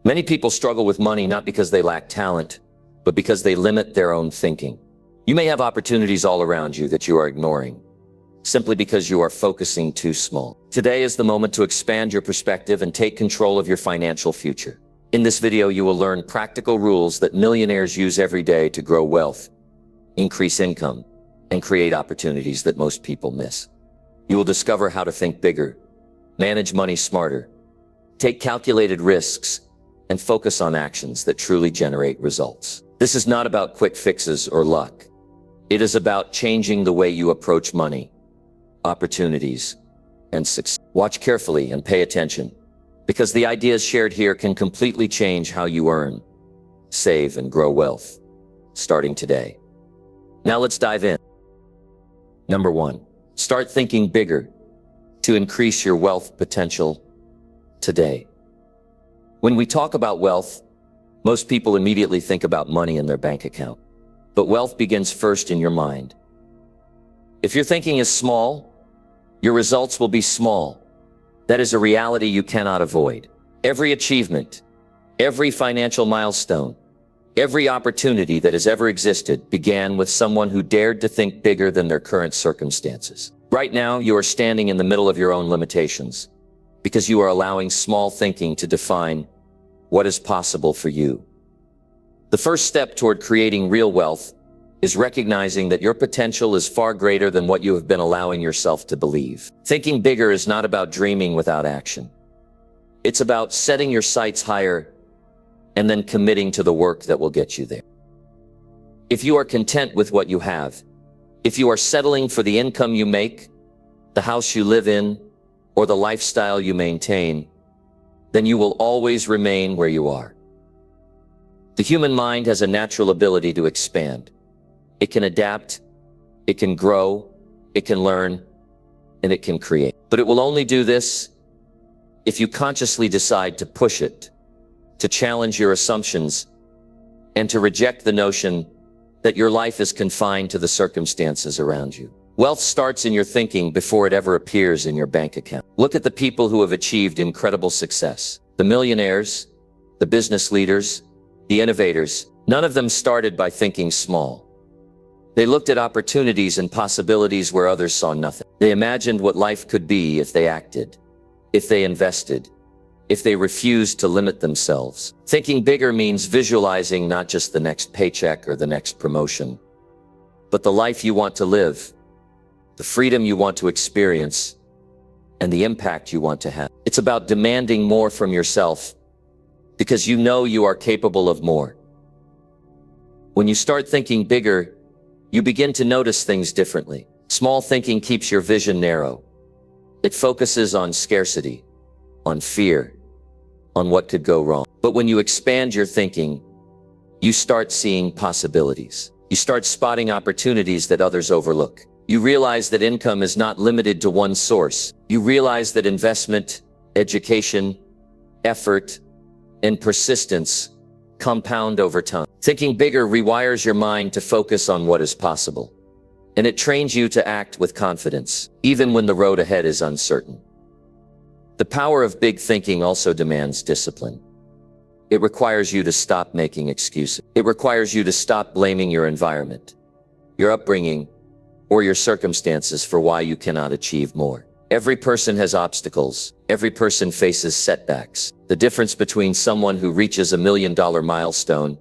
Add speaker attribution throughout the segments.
Speaker 1: Many people struggle with money not because they lack talent, but because they limit their own thinking. You may have opportunities all around you that you are ignoring, simply because you are focusing too small. Today is the moment to expand your perspective and take control of your financial future. In this video, you will learn practical rules that millionaires use every day to grow wealth, increase income, and create opportunities that most people miss. You will discover how to think bigger, manage money smarter, take calculated risks, and focus on actions that truly generate results. This is not about quick fixes or luck. It is about changing the way you approach money, opportunities, and success. Watch carefully and pay attention, because the ideas shared here can completely change how you earn, save, and grow wealth, starting today. Now let's dive in. Number 1, start thinking bigger to increase your wealth potential today. When we talk about wealth, most people immediately think about money in their bank account. But wealth begins first in your mind. If your thinking is small, your results will be small. That is a reality you cannot avoid. Every achievement, every financial milestone, every opportunity that has ever existed began with someone who dared to think bigger than their current circumstances. Right now, you are standing in the middle of your own limitations, because you are allowing small thinking to define what is possible for you. The first step toward creating real wealth is recognizing that your potential is far greater than what you have been allowing yourself to believe. Thinking bigger is not about dreaming without action. It's about setting your sights higher and then committing to the work that will get you there. If you are content with what you have, if you are settling for the income you make, the house you live in, or the lifestyle you maintain, then you will always remain where you are. The human mind has a natural ability to expand. It can adapt, it can grow, it can learn, and it can create. But it will only do this if you consciously decide to push it, to challenge your assumptions, and to reject the notion that your life is confined to the circumstances around you. Wealth starts in your thinking before it ever appears in your bank account. Look at the people who have achieved incredible success. The millionaires, the business leaders, the innovators. None of them started by thinking small. They looked at opportunities and possibilities where others saw nothing. They imagined what life could be if they acted, if they invested, if they refused to limit themselves. Thinking bigger means visualizing not just the next paycheck or the next promotion, but the life you want to live, the freedom you want to experience, and the impact you want to have. It's about demanding more from yourself because you know you are capable of more. When you start thinking bigger, you begin to notice things differently. Small thinking keeps your vision narrow. It focuses on scarcity, on fear, on what could go wrong. But when you expand your thinking, you start seeing possibilities. You start spotting opportunities that others overlook. You realize that income is not limited to one source. You realize that investment, education, effort, and persistence compound over time. Thinking bigger rewires your mind to focus on what is possible, and it trains you to act with confidence, even when the road ahead is uncertain. The power of big thinking also demands discipline. It requires you to stop making excuses. It requires you to stop blaming your environment, your upbringing, or your circumstances for why you cannot achieve more. Every person has obstacles. Every person faces setbacks. The difference between someone who reaches $1 million milestone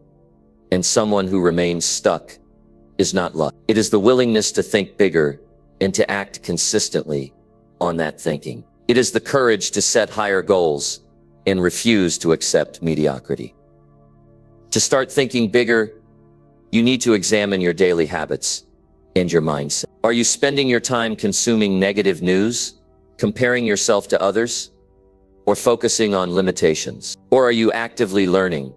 Speaker 1: and someone who remains stuck is not luck. It is the willingness to think bigger and to act consistently on that thinking. It is the courage to set higher goals and refuse to accept mediocrity. To start thinking bigger, you need to examine your daily habits and your mindset. Are you spending your time consuming negative news, comparing yourself to others, or focusing on limitations? Or are you actively learning,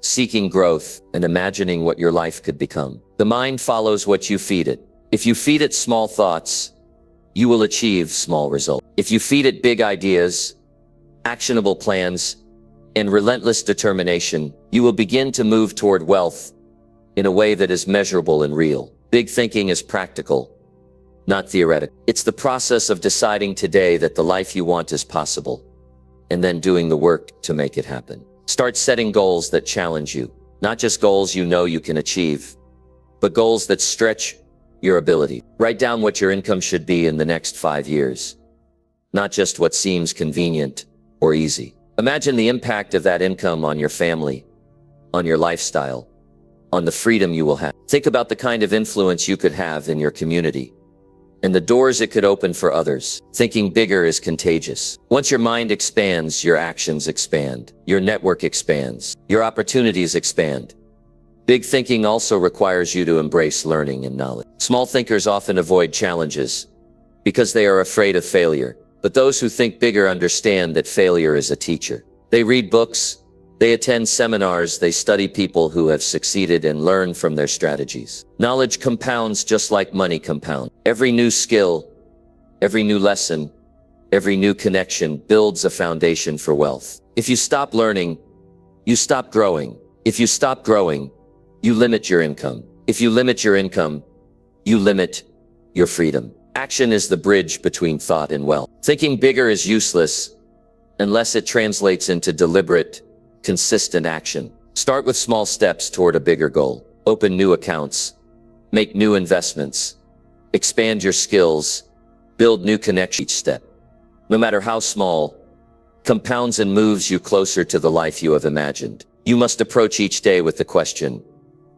Speaker 1: seeking growth, and imagining what your life could become? The mind follows what you feed it. If you feed it small thoughts, you will achieve small results. If you feed it big ideas, actionable plans, and relentless determination, you will begin to move toward wealth in a way that is measurable and real. Big thinking is practical, not theoretical. It's the process of deciding today that the life you want is possible, and then doing the work to make it happen. Start setting goals that challenge you, not just goals you know you can achieve, but goals that stretch your ability. Write down what your income should be in the next 5 years, not just what seems convenient or easy. Imagine the impact of that income on your family, on your lifestyle, on the freedom you will have. Think about the kind of influence you could have in your community and the doors it could open for others. Thinking bigger is contagious. Once your mind expands, your actions expand, your network expands, your opportunities expand. Big thinking also requires you to embrace learning and knowledge. Small thinkers often avoid challenges because they are afraid of failure. But those who think bigger understand that failure is a teacher. They read books, they attend seminars, they study people who have succeeded and learn from their strategies. Knowledge compounds just like money compounds. Every new skill, every new lesson, every new connection builds a foundation for wealth. If you stop learning, you stop growing. If you stop growing, you limit your income. If you limit your income, you limit your freedom. Action is the bridge between thought and wealth. Thinking bigger is useless unless it translates into deliberate, consistent action. Start with small steps toward a bigger goal. Open new accounts, make new investments, expand your skills, build new connections. Each step, no matter how small, compounds and moves you closer to the life you have imagined. You must approach each day with the question,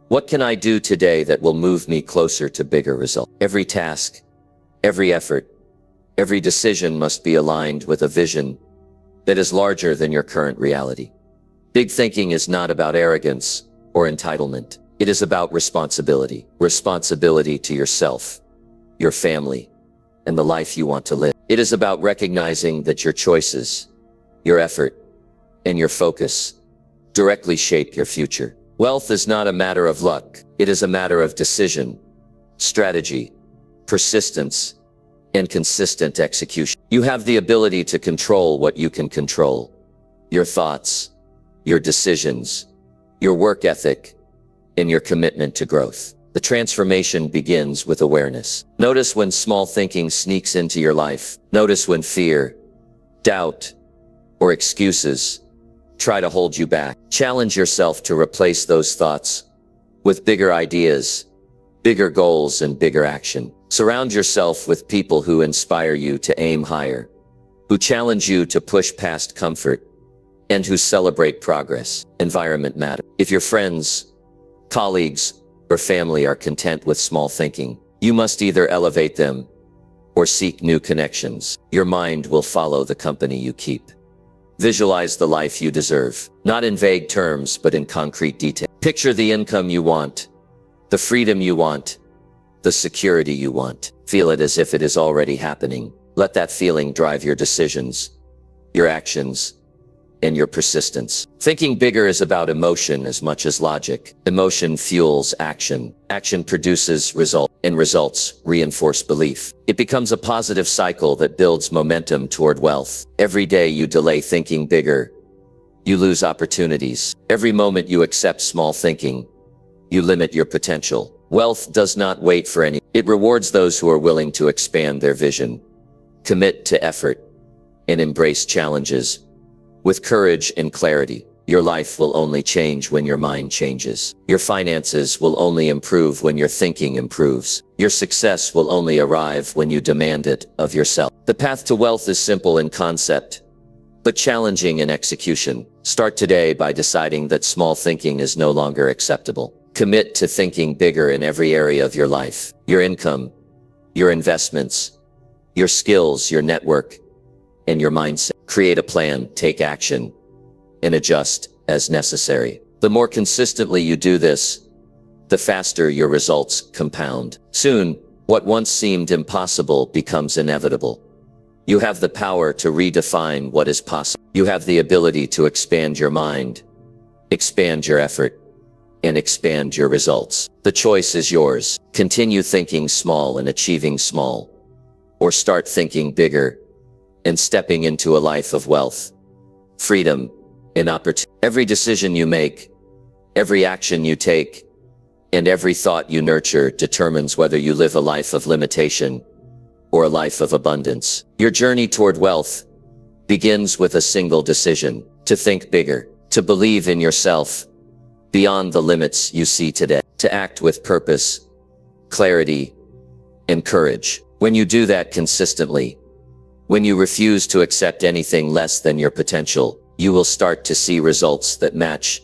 Speaker 1: what can I do today that will move me closer to bigger results? Every task, every effort, every decision must be aligned with a vision that is larger than your current reality. Big thinking is not about arrogance or entitlement. It is about responsibility. Responsibility to yourself, your family, and the life you want to live. It is about recognizing that your choices, your effort, and your focus directly shape your future. Wealth is not a matter of luck. It is a matter of decision, strategy, persistence, and consistent execution. You have the ability to control what you can control. Your thoughts, your decisions, your work ethic, and your commitment to growth. The transformation begins with awareness. Notice when small thinking sneaks into your life. Notice when fear, doubt, or excuses try to hold you back. Challenge yourself to replace those thoughts with bigger ideas, bigger goals, and bigger action. Surround yourself with people who inspire you to aim higher, who challenge you to push past comfort, and who celebrate progress. Environment matters. If your friends, colleagues, or family are content with small thinking, you must either elevate them or seek new connections. Your mind will follow the company you keep. Visualize the life you deserve, not in vague terms, but in concrete detail. Picture the income you want, the freedom you want, the security you want. Feel it as if it is already happening. Let that feeling drive your decisions, your actions, and your persistence. Thinking bigger is about emotion as much as logic. Emotion fuels action. Action produces result, and results reinforce belief. It becomes a positive cycle that builds momentum toward wealth. Every day you delay thinking bigger, you lose opportunities. Every moment you accept small thinking, you limit your potential. Wealth does not wait for any. It rewards those who are willing to expand their vision, commit to effort, and embrace challenges with courage and clarity. Your life will only change when your mind changes. Your finances will only improve when your thinking improves. Your success will only arrive when you demand it of yourself. The path to wealth is simple in concept, but challenging in execution. Start today by deciding that small thinking is no longer acceptable. Commit to thinking bigger in every area of your life. Your income, your investments, your skills, your network, and your mindset. Create a plan, take action, and adjust as necessary. The more consistently you do this, the faster your results compound. Soon, what once seemed impossible becomes inevitable. You have the power to redefine what is possible. You have the ability to expand your mind, expand your effort, and expand your results. The choice is yours. Continue thinking small and achieving small, or start thinking bigger and stepping into a life of wealth, freedom, and opportunity. Every decision you make, every action you take, and every thought you nurture determines whether you live a life of limitation or a life of abundance. Your journey toward wealth begins with a single decision: to think bigger, to believe in yourself beyond the limits you see today, to act with purpose, clarity, and courage. When you do that consistently, when you refuse to accept anything less than your potential, you will start to see results that match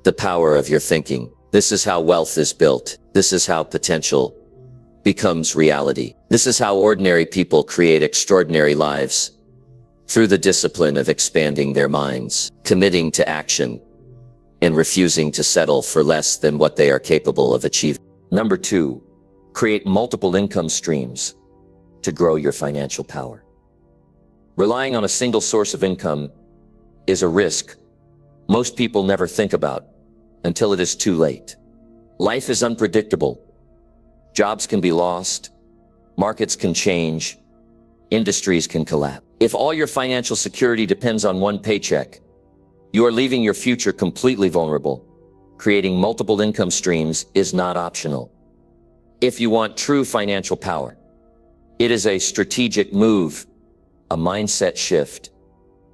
Speaker 1: the power of your thinking. This is how wealth is built. This is how potential becomes reality. This is how ordinary people create extraordinary lives, through the discipline of expanding their minds, committing to action, and refusing to settle for less than what they are capable of achieving. Number 2, create multiple income streams to grow your financial power. Relying on a single source of income is a risk most people never think about until it is too late. Life is unpredictable. Jobs can be lost, markets can change, industries can collapse. If all your financial security depends on one paycheck, you are leaving your future completely vulnerable. Creating multiple income streams is not optional. If you want true financial power, it is a strategic move, a mindset shift,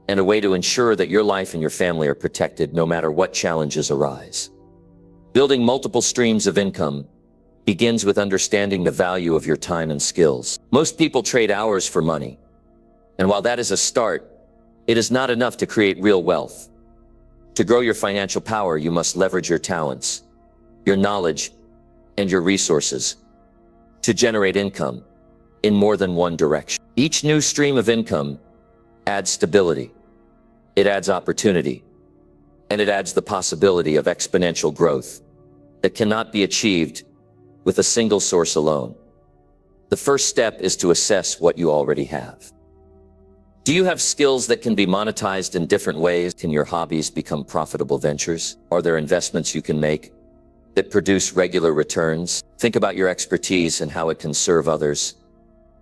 Speaker 1: and a way to ensure that your life and your family are protected no matter what challenges arise. Building multiple streams of income begins with understanding the value of your time and skills. Most people trade hours for money, and while that is a start, it is not enough to create real wealth. To grow your financial power, you must leverage your talents, your knowledge, and your resources to generate income in more than one direction. Each new stream of income adds stability, it adds opportunity, and it adds the possibility of exponential growth that cannot be achieved with a single source alone. The first step is to assess what you already have. Do you have skills that can be monetized in different ways? Can your hobbies become profitable ventures? Are there investments you can make that produce regular returns? Think about your expertise and how it can serve others,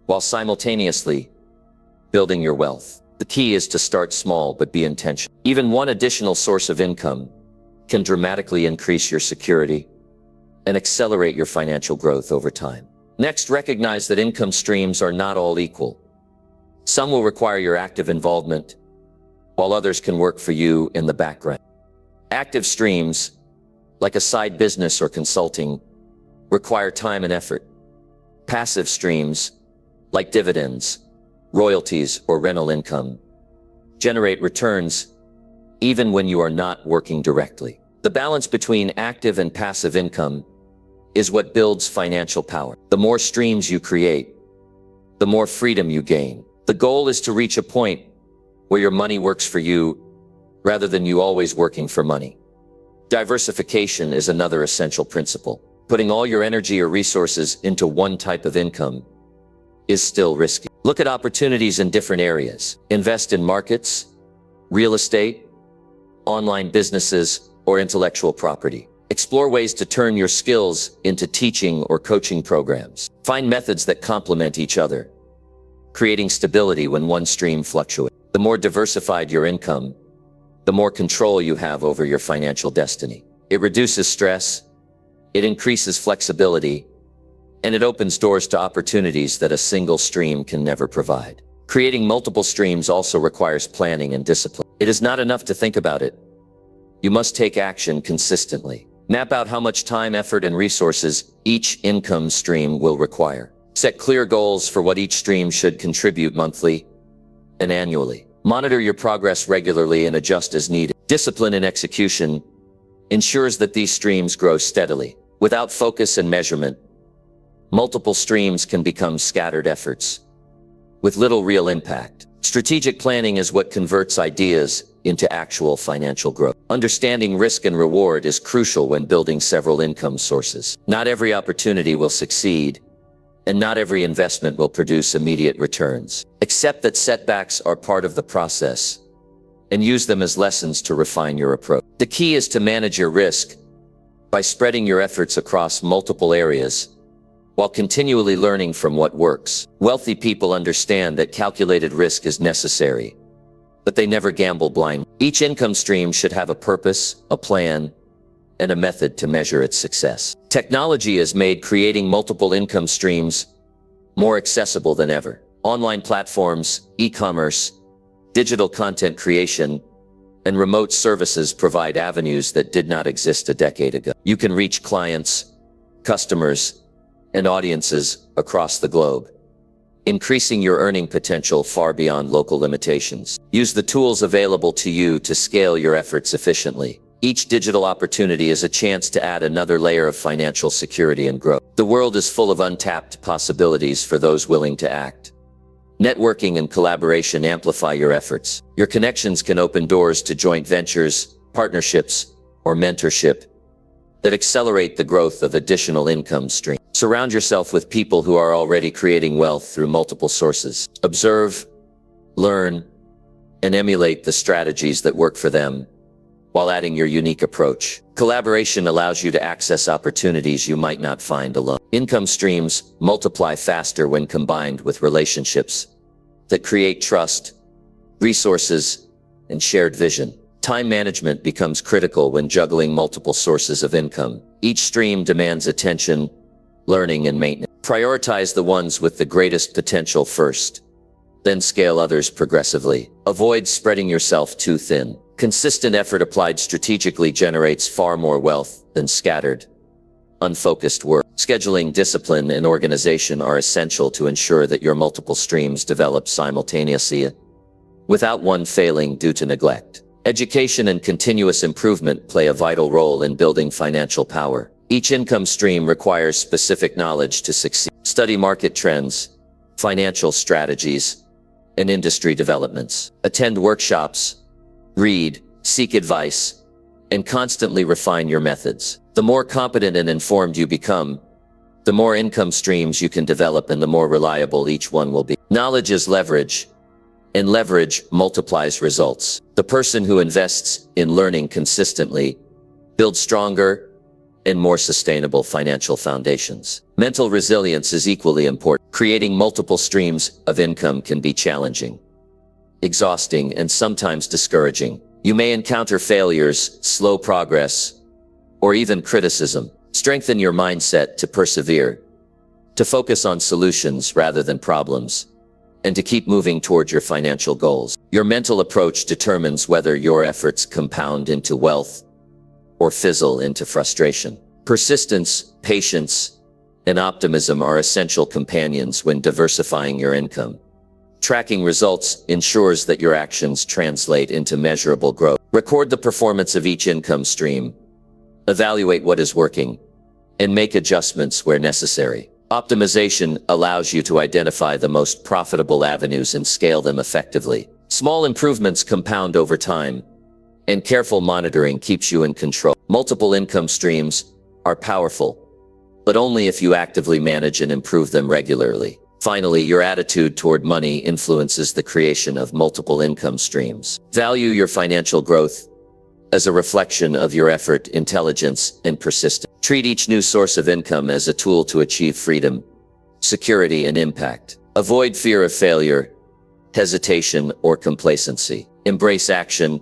Speaker 1: while simultaneously building your wealth. The key is to start small but be intentional. Even one additional source of income can dramatically increase your security and accelerate your financial growth over time. Next, recognize that income streams are not all equal. Some will require your active involvement, while others can work for you in the background. Active streams, like a side business or consulting, require time and effort. Passive streams, like dividends, royalties, or rental income, generate returns even when you are not working directly. The balance between active and passive income is what builds financial power. The more streams you create, the more freedom you gain. The goal is to reach a point where your money works for you rather than you always working for money. Diversification is another essential principle. Putting all your energy or resources into one type of income is still risky. Look at opportunities in different areas. Invest in markets, real estate, online businesses, or intellectual property. Explore ways to turn your skills into teaching or coaching programs. Find methods that complement each other, creating stability when one stream fluctuates. The more diversified your income, the more control you have over your financial destiny. It reduces stress, it increases flexibility, and it opens doors to opportunities that a single stream can never provide. Creating multiple streams also requires planning and discipline. It is not enough to think about it. You must take action consistently. Map out how much time, effort, and resources each income stream will require. Set clear goals for what each stream should contribute monthly and annually. Monitor your progress regularly and adjust as needed. Discipline and execution ensures that these streams grow steadily. Without focus and measurement, multiple streams can become scattered efforts with little real impact. Strategic planning is what converts ideas into actual financial growth. Understanding risk and reward is crucial when building several income sources. Not every opportunity will succeed, and not every investment will produce immediate returns. Accept that setbacks are part of the process and use them as lessons to refine your approach. The key is to manage your risk by spreading your efforts across multiple areas while continually learning from what works. Wealthy people understand that calculated risk is necessary, but they never gamble blindly. Each income stream should have a purpose, a plan, and a method to measure its success. Technology has made creating multiple income streams more accessible than ever. Online platforms, e-commerce, Digital content creation and remote services provide avenues that did not exist a decade ago. You can reach clients, customers, and audiences across the globe, increasing your earning potential far beyond local limitations. Use the tools available to you to scale your efforts efficiently. Each digital opportunity is a chance to add another layer of financial security and growth. The world is full of untapped possibilities for those willing to act. Networking and collaboration amplify your efforts. Your connections can open doors to joint ventures, partnerships, or mentorship that accelerate the growth of additional income streams. Surround yourself with people who are already creating wealth through multiple sources. Observe, learn, and emulate the strategies that work for them while adding your unique approach. Collaboration allows you to access opportunities you might not find alone. Income streams multiply faster when combined with relationships that create trust, resources, and shared vision. Time management becomes critical when juggling multiple sources of income. Each stream demands attention, learning, and maintenance. Prioritize the ones with the greatest potential first, then scale others progressively. Avoid spreading yourself too thin. Consistent effort applied strategically generates far more wealth than scattered, unfocused work. Scheduling, discipline, and organization are essential to ensure that your multiple streams develop simultaneously, without one failing due to neglect. Education and continuous improvement play a vital role in building financial power. Each income stream requires specific knowledge to succeed. Study market trends, financial strategies, and industry developments. Attend workshops, read, seek advice, and constantly refine your methods. The more competent and informed you become, the more income streams you can develop and the more reliable each one will be. Knowledge is leverage, and leverage multiplies results. The person who invests in learning consistently builds stronger and more sustainable financial foundations. Mental resilience is equally important. Creating multiple streams of income can be challenging, exhausting, and sometimes discouraging. You may encounter failures, slow progress, or even criticism. Strengthen your mindset to persevere, to focus on solutions rather than problems, and to keep moving toward your financial goals. Your mental approach determines whether your efforts compound into wealth or fizzle into frustration. Persistence, patience, and optimism are essential companions when diversifying your income. Tracking results ensures that your actions translate into measurable growth. Record the performance of each income stream, evaluate what is working, and make adjustments where necessary. Optimization allows you to identify the most profitable avenues and scale them effectively. Small improvements compound over time, and careful monitoring keeps you in control. Multiple income streams are powerful, but only if you actively manage and improve them regularly. Finally, your attitude toward money influences the creation of multiple income streams. Value your financial growth as a reflection of your effort, intelligence, and persistence. Treat each new source of income as a tool to achieve freedom, security, and impact. Avoid fear of failure, hesitation, or complacency. Embrace action,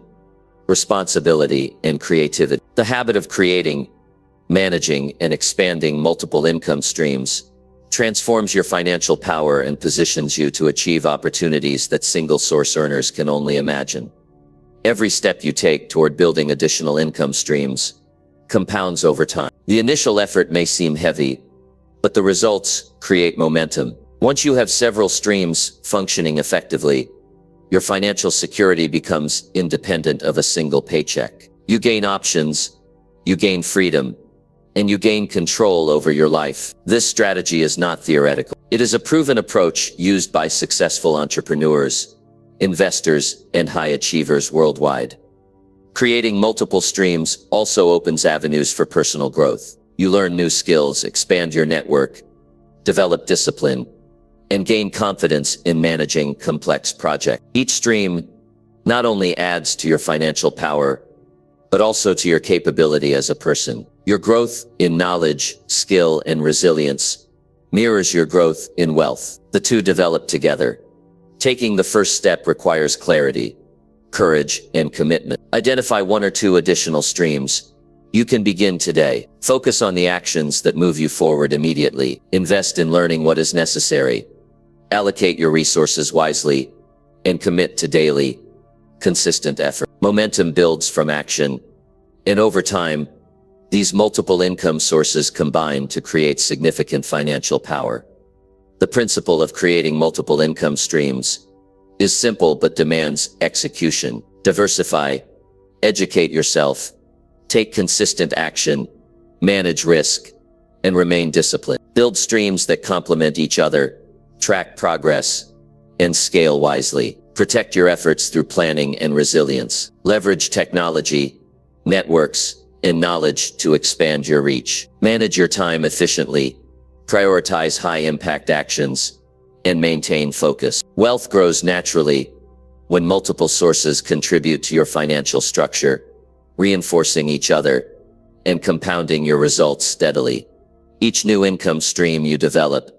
Speaker 1: responsibility, and creativity. The habit of creating, managing, and expanding multiple income streams transforms your financial power and positions you to achieve opportunities that single-source earners can only imagine. Every step you take toward building additional income streams compounds over time. The initial effort may seem heavy, but the results create momentum. Once you have several streams functioning effectively, your financial security becomes independent of a single paycheck. You gain options, you gain freedom, and you gain control over your life. This strategy is not theoretical. It is a proven approach used by successful entrepreneurs, investors, and high achievers worldwide. Creating multiple streams also opens avenues for personal growth. You learn new skills, expand your network, develop discipline, and gain confidence in managing complex projects. Each stream not only adds to your financial power, but also to your capability as a person. Your growth in knowledge, skill, and resilience mirrors your growth in wealth. The two develop together. Taking the first step requires clarity, courage, and commitment. Identify one or two additional streams. You can begin today. Focus on the actions that move you forward immediately. Invest in learning what is necessary. Allocate your resources wisely, and commit to daily, consistent effort. Momentum builds from action, and over time, these multiple income sources combine to create significant financial power. The principle of creating multiple income streams is simple but demands execution. Diversify, educate yourself, take consistent action, manage risk, and remain disciplined. Build streams that complement each other, track progress, and scale wisely. Protect your efforts through planning and resilience. Leverage technology, networks, and knowledge to expand your reach. Manage your time efficiently, prioritize high-impact actions, and maintain focus. Wealth grows naturally when multiple sources contribute to your financial structure, reinforcing each other and compounding your results steadily. Each new income stream you develop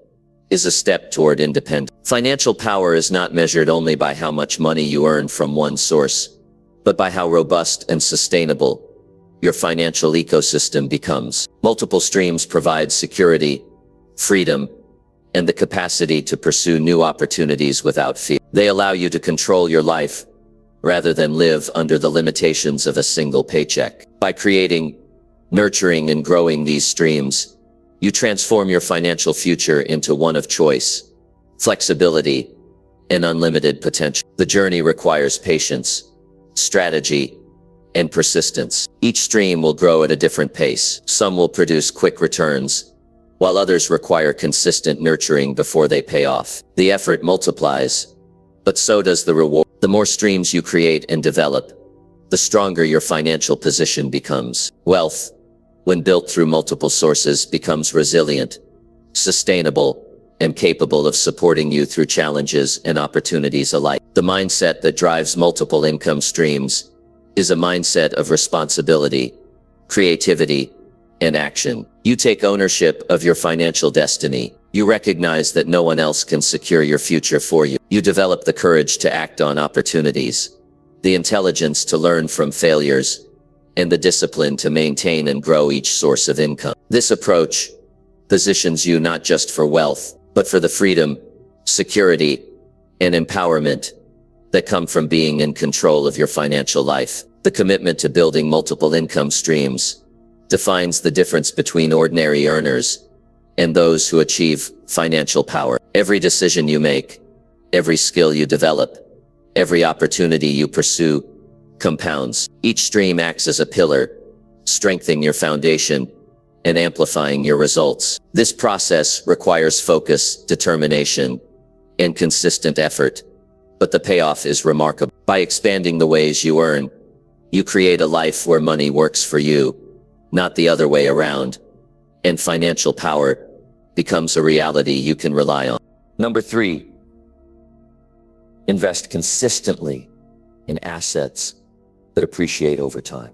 Speaker 1: is a step toward independence. Financial power is not measured only by how much money you earn from one source, but by how robust and sustainable your financial ecosystem becomes. Multiple streams provide security, freedom, and the capacity to pursue new opportunities without fear. They allow you to control your life rather than live under the limitations of a single paycheck. By creating, nurturing, and growing these streams, you transform your financial future into one of choice, flexibility, and unlimited potential. The journey requires patience, strategy, and persistence. Each stream will grow at a different pace. Some will produce quick returns, while others require consistent nurturing before they pay off. The effort multiplies, but so does the reward. The more streams you create and develop, the stronger your financial position becomes. Wealth, when built through multiple sources, becomes resilient, sustainable, and capable of supporting you through challenges and opportunities alike. The mindset that drives multiple income streams is a mindset of responsibility, creativity, and action. You take ownership of your financial destiny. You recognize that no one else can secure your future for you. You develop the courage to act on opportunities, the intelligence to learn from failures, and the discipline to maintain and grow each source of income. This approach positions you not just for wealth, but for the freedom, security, and empowerment that come from being in control of your financial life. The commitment to building multiple income streams defines the difference between ordinary earners and those who achieve financial power. Every decision you make, every skill you develop, every opportunity you pursue compounds. Each stream acts as a pillar, strengthening your foundation and amplifying your results. This process requires focus, determination, and consistent effort, but the payoff is remarkable. By expanding the ways you earn, you create a life where money works for you, not the other way around, and financial power becomes a reality you can rely on.
Speaker 2: Number 3, invest consistently in assets that appreciate over time.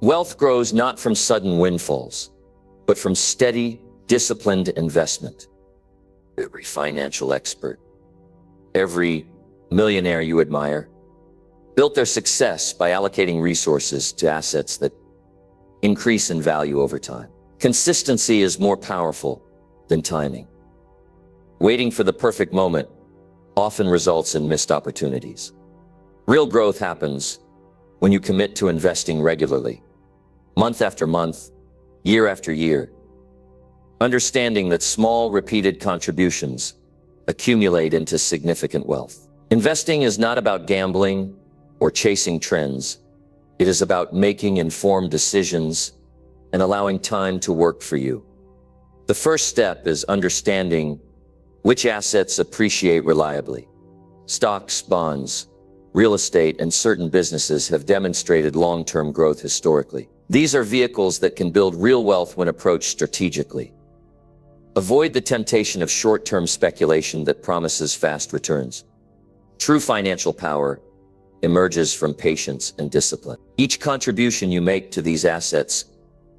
Speaker 2: Wealth grows not from sudden windfalls, but from steady, disciplined investment. Every financial expert, every millionaire you admire, built their success by allocating resources to assets that increase in value over time. Consistency is more powerful than timing. Waiting for the perfect moment often results in missed opportunities. Real growth happens when you commit to investing regularly, month after month, year after year, understanding that small, repeated contributions accumulate into significant wealth. Investing is not about gambling or chasing trends. It is about making informed decisions and allowing time to work for you. The first step is understanding which assets appreciate reliably. Stocks, bonds, real estate, and certain businesses have demonstrated long-term growth historically. These are vehicles that can build real wealth when approached strategically. Avoid the temptation of short-term speculation that promises fast returns. True financial power emerges from patience and discipline. Each contribution you make to these assets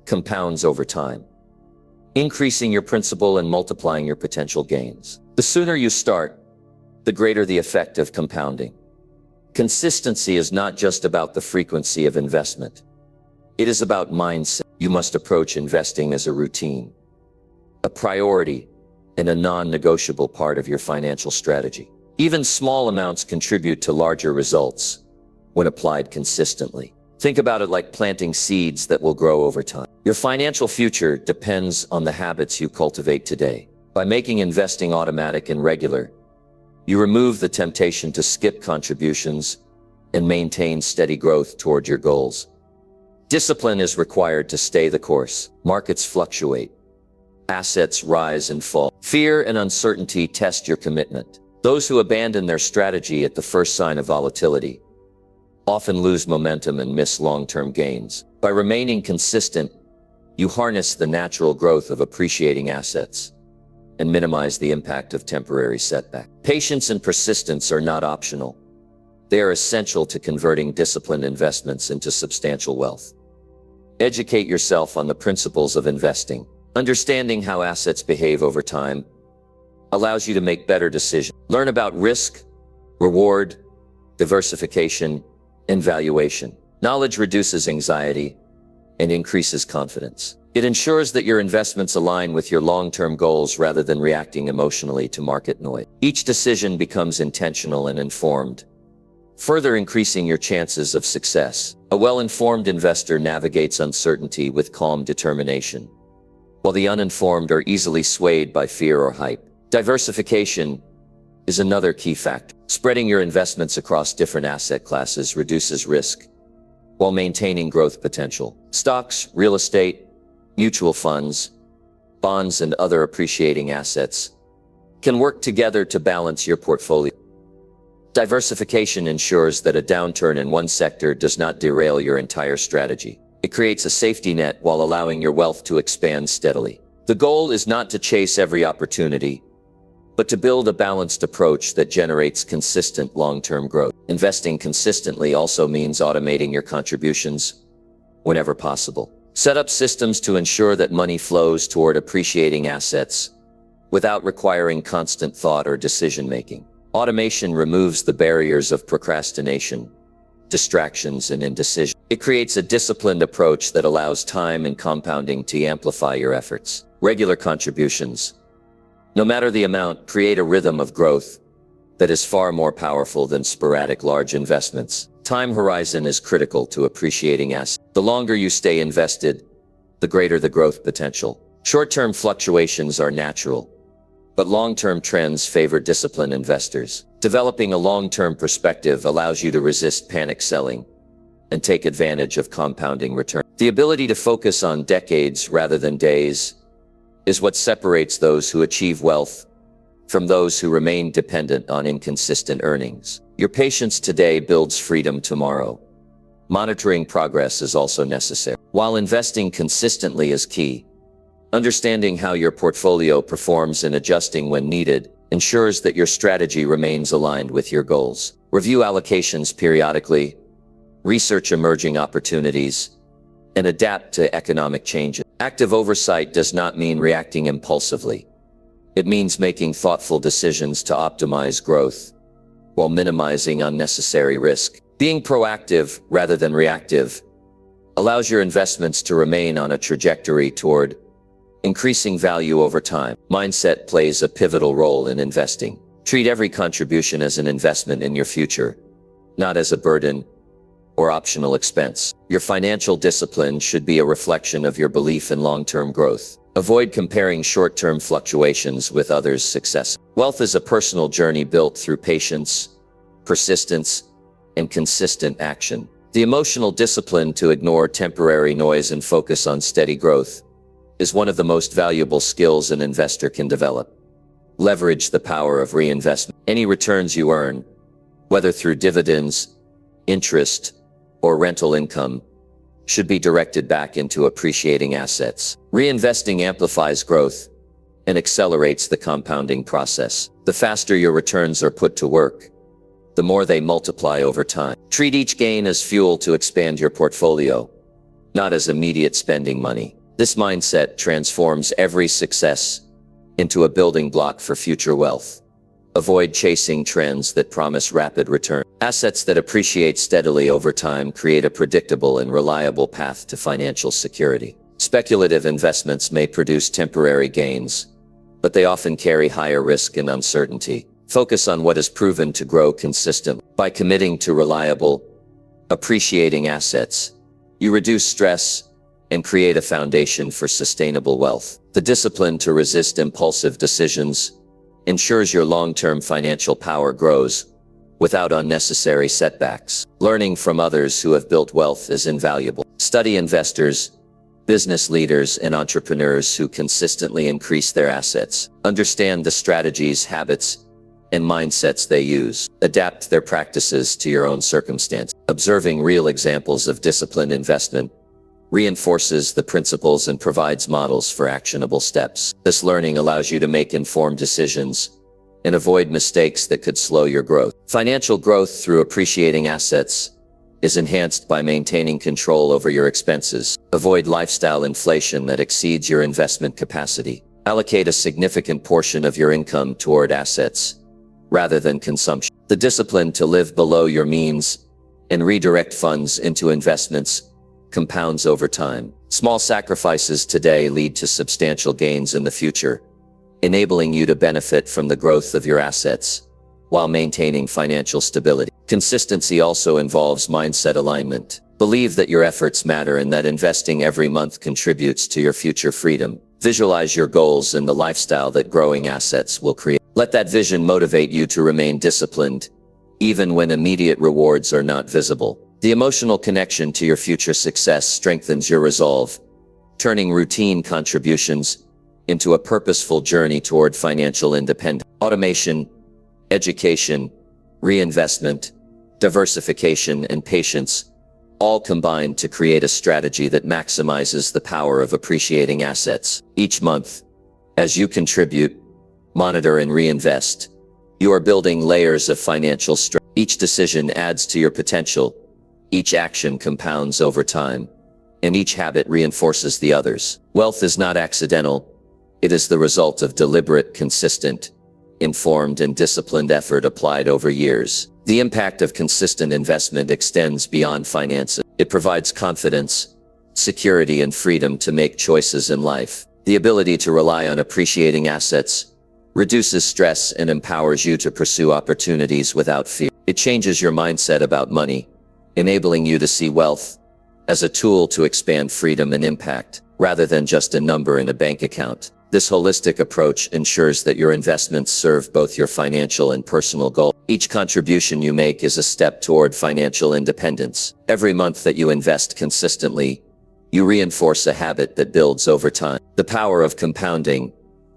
Speaker 2: compounds over time, increasing your principal and multiplying your potential gains. The sooner you start, the greater the effect of compounding. Consistency is not just about the frequency of investment. It is about mindset. You must approach investing as a routine, a priority, and a non-negotiable part of your financial strategy. Even small amounts contribute to larger results
Speaker 1: when applied consistently. Think about it like planting seeds that will grow over time. Your financial future depends on the habits you cultivate today. By making investing automatic and regular, you remove the temptation to skip contributions and maintain steady growth toward your goals. Discipline is required to stay the course. Markets fluctuate. Assets rise and fall. Fear and uncertainty test your commitment. Those who abandon their strategy at the first sign of volatility often lose momentum and miss long-term gains. By remaining consistent, you harness the natural growth of appreciating assets and minimize the impact of temporary setback. Patience and persistence are not optional. They are essential to converting disciplined investments into substantial wealth. Educate yourself on the principles of investing. Understanding how assets behave over time allows you to make better decisions. Learn about risk, reward, diversification, and valuation. Knowledge reduces anxiety and increases confidence. It ensures that your investments align with your long-term goals rather than reacting emotionally to market noise. Each decision becomes intentional and informed, further increasing your chances of success. A well-informed investor navigates uncertainty with calm determination, while the uninformed are easily swayed by fear or hype. Diversification is another key factor. Spreading your investments across different asset classes reduces risk while maintaining growth potential. Stocks, real estate, mutual funds, bonds, and other appreciating assets can work together to balance your portfolio. Diversification ensures that a downturn in one sector does not derail your entire strategy. It creates a safety net while allowing your wealth to expand steadily. The goal is not to chase every opportunity, but to build a balanced approach that generates consistent long-term growth. Investing consistently also means automating your contributions whenever possible. Set up systems to ensure that money flows toward appreciating assets without requiring constant thought or decision-making. Automation removes the barriers of procrastination, distractions, and indecision. It creates a disciplined approach that allows time and compounding to amplify your efforts. Regular contributions, no matter the amount, create a rhythm of growth that is far more powerful than sporadic large investments. Time horizon is critical to appreciating assets. The longer you stay invested, the greater the growth potential. Short-term fluctuations are natural, but long-term trends favor disciplined investors. Developing a long-term perspective allows you to resist panic selling and take advantage of compounding return. The ability to focus on decades rather than days is what separates those who achieve wealth from those who remain dependent on inconsistent earnings. Your patience today builds freedom tomorrow. Monitoring progress is also necessary. While investing consistently is key, understanding how your portfolio performs and adjusting when needed ensures that your strategy remains aligned with your goals. Review allocations periodically, research emerging opportunities, and adapt to economic changes. Active oversight does not mean reacting impulsively. It means making thoughtful decisions to optimize growth while minimizing unnecessary risk. Being proactive rather than reactive allows your investments to remain on a trajectory toward increasing value over time. Mindset plays a pivotal role in investing. Treat every contribution as an investment in your future, not as a burden or optional expense. Your financial discipline should be a reflection of your belief in long-term growth. Avoid comparing short-term fluctuations with others' success. Wealth is a personal journey built through patience, persistence, and consistent action. The emotional discipline to ignore temporary noise and focus on steady growth is one of the most valuable skills an investor can develop. Leverage the power of reinvestment. Any returns you earn, whether through dividends, interest, or rental income, should be directed back into appreciating assets. Reinvesting amplifies growth and accelerates the compounding process. The faster your returns are put to work, the more they multiply over time. Treat each gain as fuel to expand your portfolio, not as immediate spending money. This mindset transforms every success into a building block for future wealth. Avoid chasing trends that promise rapid return. Assets that appreciate steadily over time create a predictable and reliable path to financial security. Speculative investments may produce temporary gains, but they often carry higher risk and uncertainty. Focus on what is proven to grow consistently. By committing to reliable, appreciating assets. You reduce stress and create a foundation for sustainable wealth. The discipline to resist impulsive decisions ensures your long-term financial power grows without unnecessary setbacks. Learning from others who have built wealth is invaluable. Study investors, business leaders, and entrepreneurs who consistently increase their assets. Understand the strategies, habits, and mindsets they use. Adapt their practices to your own circumstance. Observing real examples of disciplined investment reinforces the principles and provides models for actionable steps. This learning allows you to make informed decisions and avoid mistakes that could slow your growth. Financial growth through appreciating assets is enhanced by maintaining control over your expenses. Avoid lifestyle inflation that exceeds your investment capacity. Allocate a significant portion of your income toward assets rather than consumption. The discipline to live below your means and redirect funds into investments compounds over time. Small sacrifices today lead to substantial gains in the future, enabling you to benefit from the growth of your assets while maintaining financial stability. Consistency also involves mindset alignment. Believe that your efforts matter and that investing every month contributes to your future freedom. Visualize your goals and the lifestyle that growing assets will create. Let that vision motivate you to remain disciplined, even when immediate rewards are not visible. The emotional connection to your future success strengthens your resolve, turning routine contributions into a purposeful journey toward financial independence. Automation, education, reinvestment, diversification, and patience all combine to create a strategy that maximizes the power of appreciating assets. Each month, as you contribute, monitor, and reinvest, you are building layers of financial strength. Each decision adds to your potential, each action compounds over time, and each habit reinforces the others. Wealth is not accidental. It is the result of deliberate, consistent, informed, and disciplined effort applied over years. The impact of consistent investment extends beyond finances. It provides confidence, security, and freedom to make choices in life. The ability to rely on appreciating assets reduces stress and empowers you to pursue opportunities without fear. It changes your mindset about money, enabling you to see wealth as a tool to expand freedom and impact, rather than just a number in a bank account. This holistic approach ensures that your investments serve both your financial and personal goals. Each contribution you make is a step toward financial independence. Every month that you invest consistently, you reinforce a habit that builds over time. The power of compounding,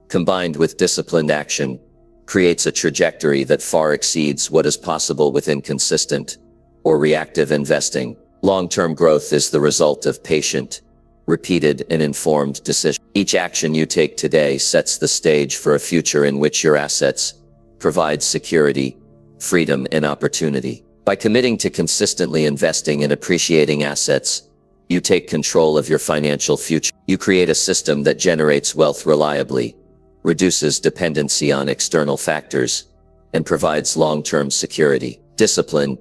Speaker 1: combined with disciplined action, creates a trajectory that far exceeds what is possible with inconsistent or reactive investing. Long-term growth is the result of patient, repeated, and informed decisions. Each action you take today sets the stage for a future in which your assets provide security, freedom, and opportunity. By committing to consistently investing and appreciating assets, you take control of your financial future. You create a system that generates wealth reliably, reduces dependency on external factors, and provides long-term security. Discipline,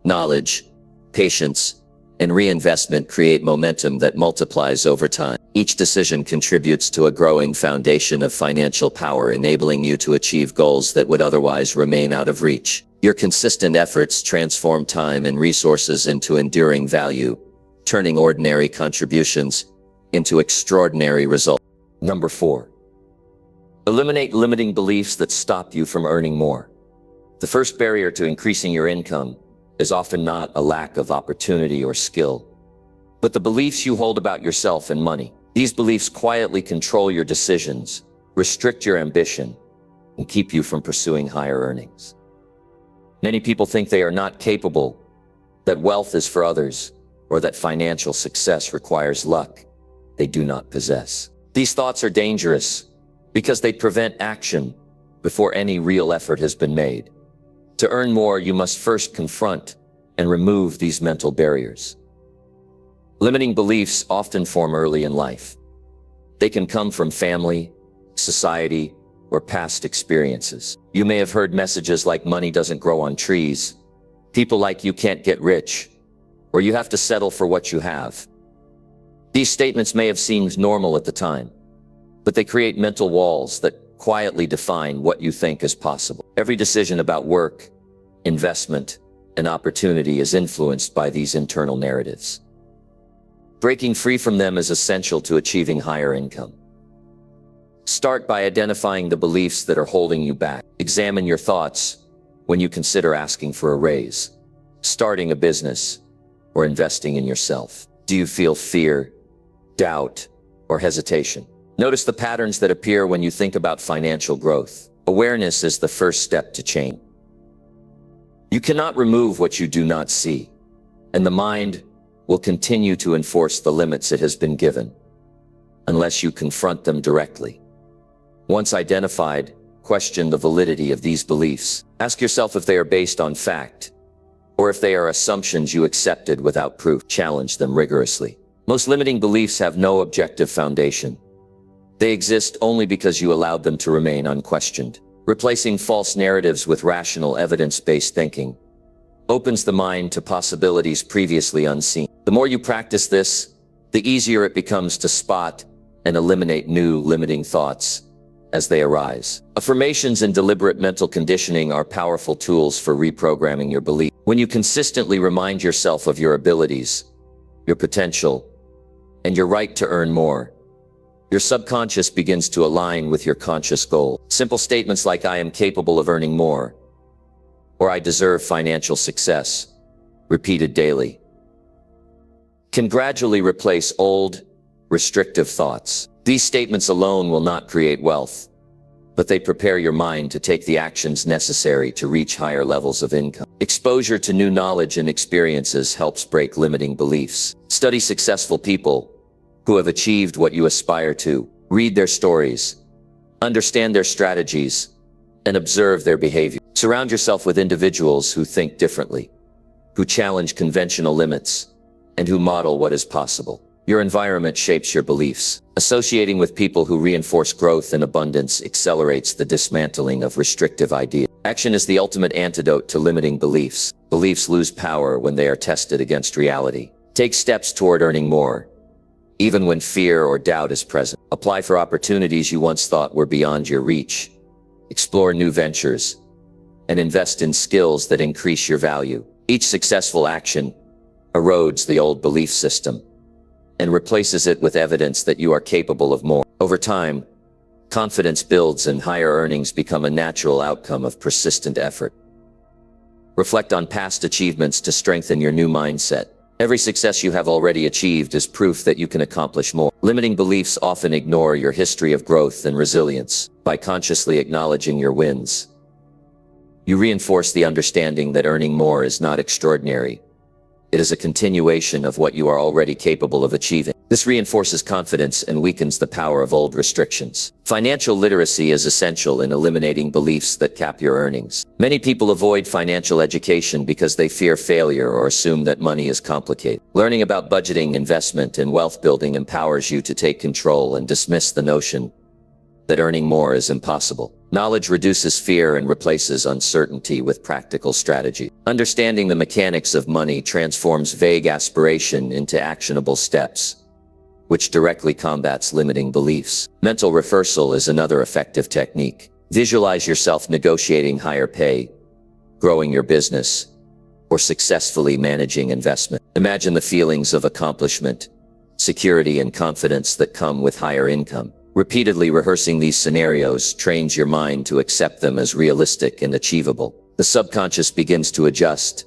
Speaker 1: knowledge, patience, and reinvestment create momentum that multiplies over time. Each decision contributes to a growing foundation of financial power, enabling you to achieve goals that would otherwise remain out of reach. Your consistent efforts transform time and resources into enduring value, turning ordinary contributions into extraordinary results.
Speaker 2: Number 4. Eliminate limiting beliefs that stop you from earning more. The first barrier to increasing your income is often not a lack of opportunity or skill, but the beliefs you hold about yourself and money. These beliefs quietly control your decisions, restrict your ambition, and keep you from pursuing higher earnings. Many people think they are not capable, that wealth is for others, or that financial success requires luck they do not possess. These thoughts are dangerous because they prevent action before any real effort has been made. To earn more, you must first confront and remove these mental barriers. Limiting beliefs often form early in life. They can come from family, society, or past experiences. You may have heard messages like money doesn't grow on trees, people like you can't get rich, or you have to settle for what you have. These statements may have seemed normal at the time, but they create mental walls that quietly define what you think is possible. Every decision about work, investment,
Speaker 1: and opportunity is influenced by these internal narratives. Breaking free from them is essential to achieving higher income. Start by identifying the beliefs that are holding you back. Examine your thoughts when you consider asking for a raise, starting a business, or investing in yourself. Do you feel fear, doubt, or hesitation? Notice the patterns that appear when you think about financial growth. Awareness is the first step to change. You cannot remove what you do not see, and the mind will continue to enforce the limits it has been given, unless you confront them directly. Once identified, question the validity of these beliefs. Ask yourself if they are based on fact, or if they are assumptions you accepted without proof. Challenge them rigorously. Most limiting beliefs have no objective foundation. They exist only because you allowed them to remain unquestioned. Replacing false narratives with rational, evidence-based thinking opens the mind to possibilities previously unseen. The more you practice this, the easier it becomes to spot and eliminate new limiting thoughts as they arise. Affirmations and deliberate mental conditioning are powerful tools for reprogramming your belief. When you consistently remind yourself of your abilities, your potential, and your right to earn more, your subconscious begins to align with your conscious goal. Simple statements like "I am capable of earning more," or "I deserve financial success," repeated daily, can gradually replace old, restrictive thoughts. These statements alone will not create wealth, but they prepare your mind to take the actions necessary to reach higher levels of income. Exposure to new knowledge and experiences helps break limiting beliefs. Study successful people who have achieved what you aspire to. Read their stories, understand their strategies, and observe their behavior. Surround yourself with individuals who think differently, who challenge conventional limits, and who model what is possible. Your environment shapes your beliefs. Associating with people who reinforce growth and abundance accelerates the dismantling of restrictive ideas. Action is the ultimate antidote to limiting beliefs. Beliefs lose power when they are tested against reality. Take steps toward earning more, even when fear or doubt is present. Apply for opportunities you once thought were beyond your reach. Explore new ventures, and invest in skills that increase your value. Each successful action erodes the old belief system and replaces it with evidence that you are capable of more. Over time, confidence builds and higher earnings become a natural outcome of persistent effort. Reflect on past achievements to strengthen your new mindset. Every success you have already achieved is proof that you can accomplish more. Limiting beliefs often ignore your history of growth and resilience. By consciously acknowledging your wins, you reinforce the understanding that earning more is not extraordinary. It is a continuation of what you are already capable of achieving. This reinforces confidence and weakens the power of old restrictions. Financial literacy is essential in eliminating beliefs that cap your earnings. Many people avoid financial education because they fear failure or assume that money is complicated. Learning about budgeting, investment, and wealth building empowers you to take control and dismiss the notion that earning more is impossible. Knowledge reduces fear and replaces uncertainty with practical strategy. Understanding the mechanics of money transforms vague aspiration into actionable steps, which directly combats limiting beliefs. Mental rehearsal is another effective technique. Visualize yourself negotiating higher pay, growing your business, or successfully managing investment. Imagine the feelings of accomplishment, security, and confidence that come with higher income. Repeatedly rehearsing these scenarios trains your mind to accept them as realistic and achievable. The subconscious begins to adjust,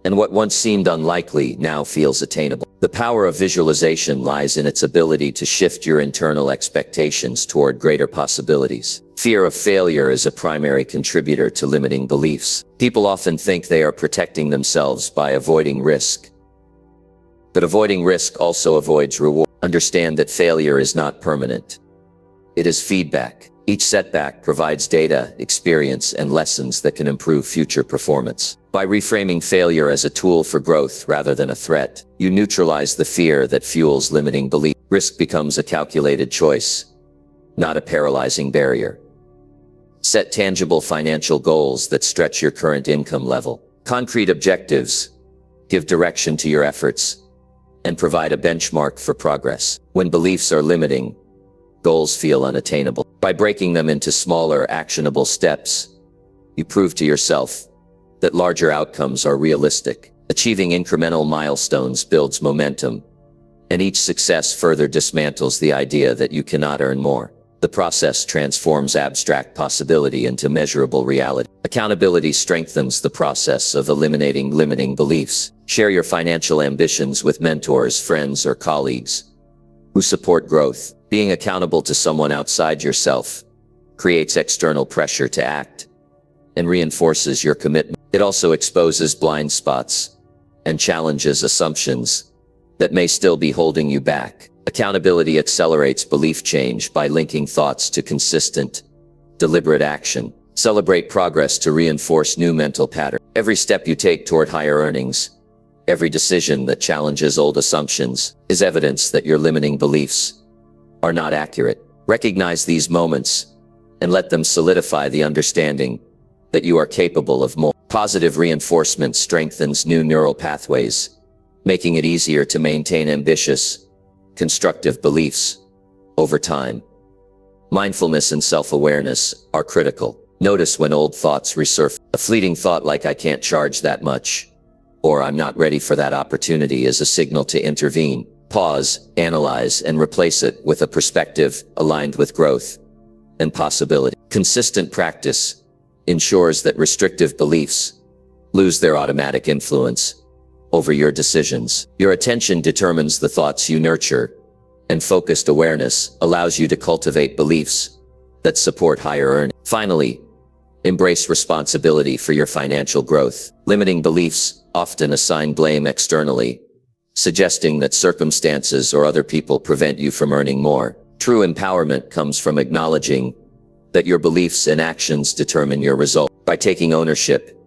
Speaker 1: and what once seemed unlikely now feels attainable. The power of visualization lies in its ability to shift your internal expectations toward greater possibilities. Fear of failure is a primary contributor to limiting beliefs. People often think they are protecting themselves by avoiding risk, but avoiding risk also avoids reward. Understand that failure is not permanent. It is feedback. Each setback provides data, experience, and lessons that can improve future performance. By reframing failure as a tool for growth rather than a threat, you neutralize the fear that fuels limiting belief. Risk becomes a calculated choice, not a paralyzing barrier. Set tangible financial goals that stretch your current income level. Concrete objectives give direction to your efforts and provide a benchmark for progress. When beliefs are limiting, goals feel unattainable. By breaking them into smaller, actionable steps, you prove to yourself
Speaker 2: that larger outcomes are realistic. Achieving incremental milestones builds momentum, and each success further dismantles the idea that you cannot earn more. The process transforms abstract possibility into measurable reality. Accountability strengthens the process of eliminating limiting beliefs. Share your financial ambitions with mentors, friends, or colleagues who support growth. Being accountable to someone outside yourself creates external pressure to act and reinforces your commitment. It also exposes blind spots and challenges assumptions that may still be holding you back. Accountability accelerates belief change by linking thoughts to consistent, deliberate action. Celebrate progress to reinforce new mental patterns. Every step you take toward higher earnings, every decision that challenges old assumptions, is evidence that your limiting beliefs are not accurate. Recognize these moments and let them solidify the understanding that you are capable of more. Positive reinforcement strengthens new neural pathways, making it easier to maintain ambitious, constructive beliefs over time. Mindfulness and self-awareness are critical. Notice when old thoughts resurface. A fleeting thought like "I can't charge that much," or "I'm not ready for that opportunity" is a signal to intervene. Pause, analyze, and replace it with a perspective aligned with growth and possibility. Consistent practice ensures that restrictive beliefs lose their automatic influence over your decisions. Your attention determines the thoughts you nurture, and focused awareness allows you to cultivate beliefs that support higher earnings. Finally, embrace responsibility for your financial growth. Limiting beliefs often assign blame externally, suggesting that circumstances or other people prevent you from earning more. True empowerment comes from acknowledging that your beliefs and actions determine your result. By taking ownership,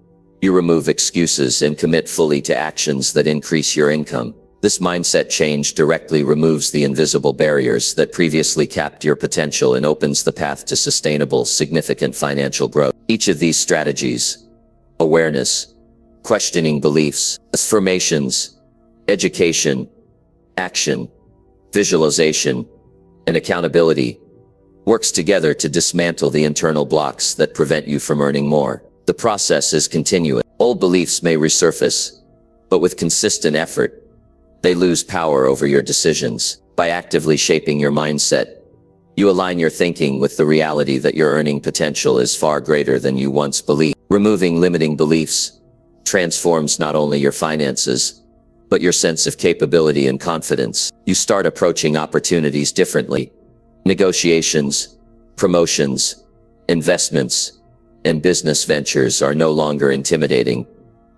Speaker 2: you remove excuses and commit fully to actions that increase your income. This mindset change directly removes the invisible barriers that previously capped your potential and opens the path to sustainable, significant financial growth. Each of these strategies, awareness, questioning beliefs, affirmations, education, action, visualization, and accountability, works together to dismantle the internal blocks that prevent you from earning more. The process is continuous. Old beliefs may resurface, but with consistent effort, they lose power over your decisions. By actively shaping your mindset, you align your thinking with the reality that your earning potential is far greater than you once believed. Removing limiting beliefs transforms not only your finances, but your sense of capability and confidence. You start approaching opportunities differently. Negotiations, promotions, investments, and business ventures are no longer intimidating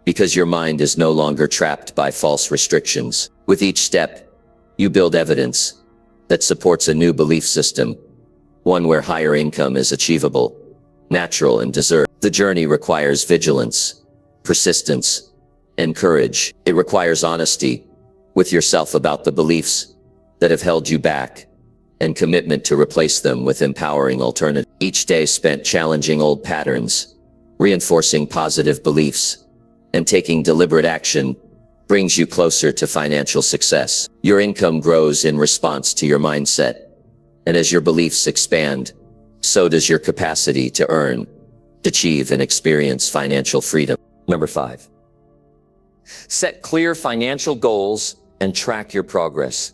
Speaker 2: because your mind is no longer trapped by false restrictions. With each step, you build evidence that supports a new belief system, one where higher income is achievable, natural, and deserved. The journey requires vigilance, persistence, and courage. It requires honesty with yourself about the beliefs that have held you back, and commitment to replace them with empowering alternatives. Each day spent challenging old patterns, reinforcing positive beliefs, and taking deliberate action brings you closer to financial success. Your income grows in response to your mindset, and as your beliefs expand, so does your capacity to earn, achieve, and experience financial freedom.
Speaker 1: Number 5. Set clear financial goals and track your progress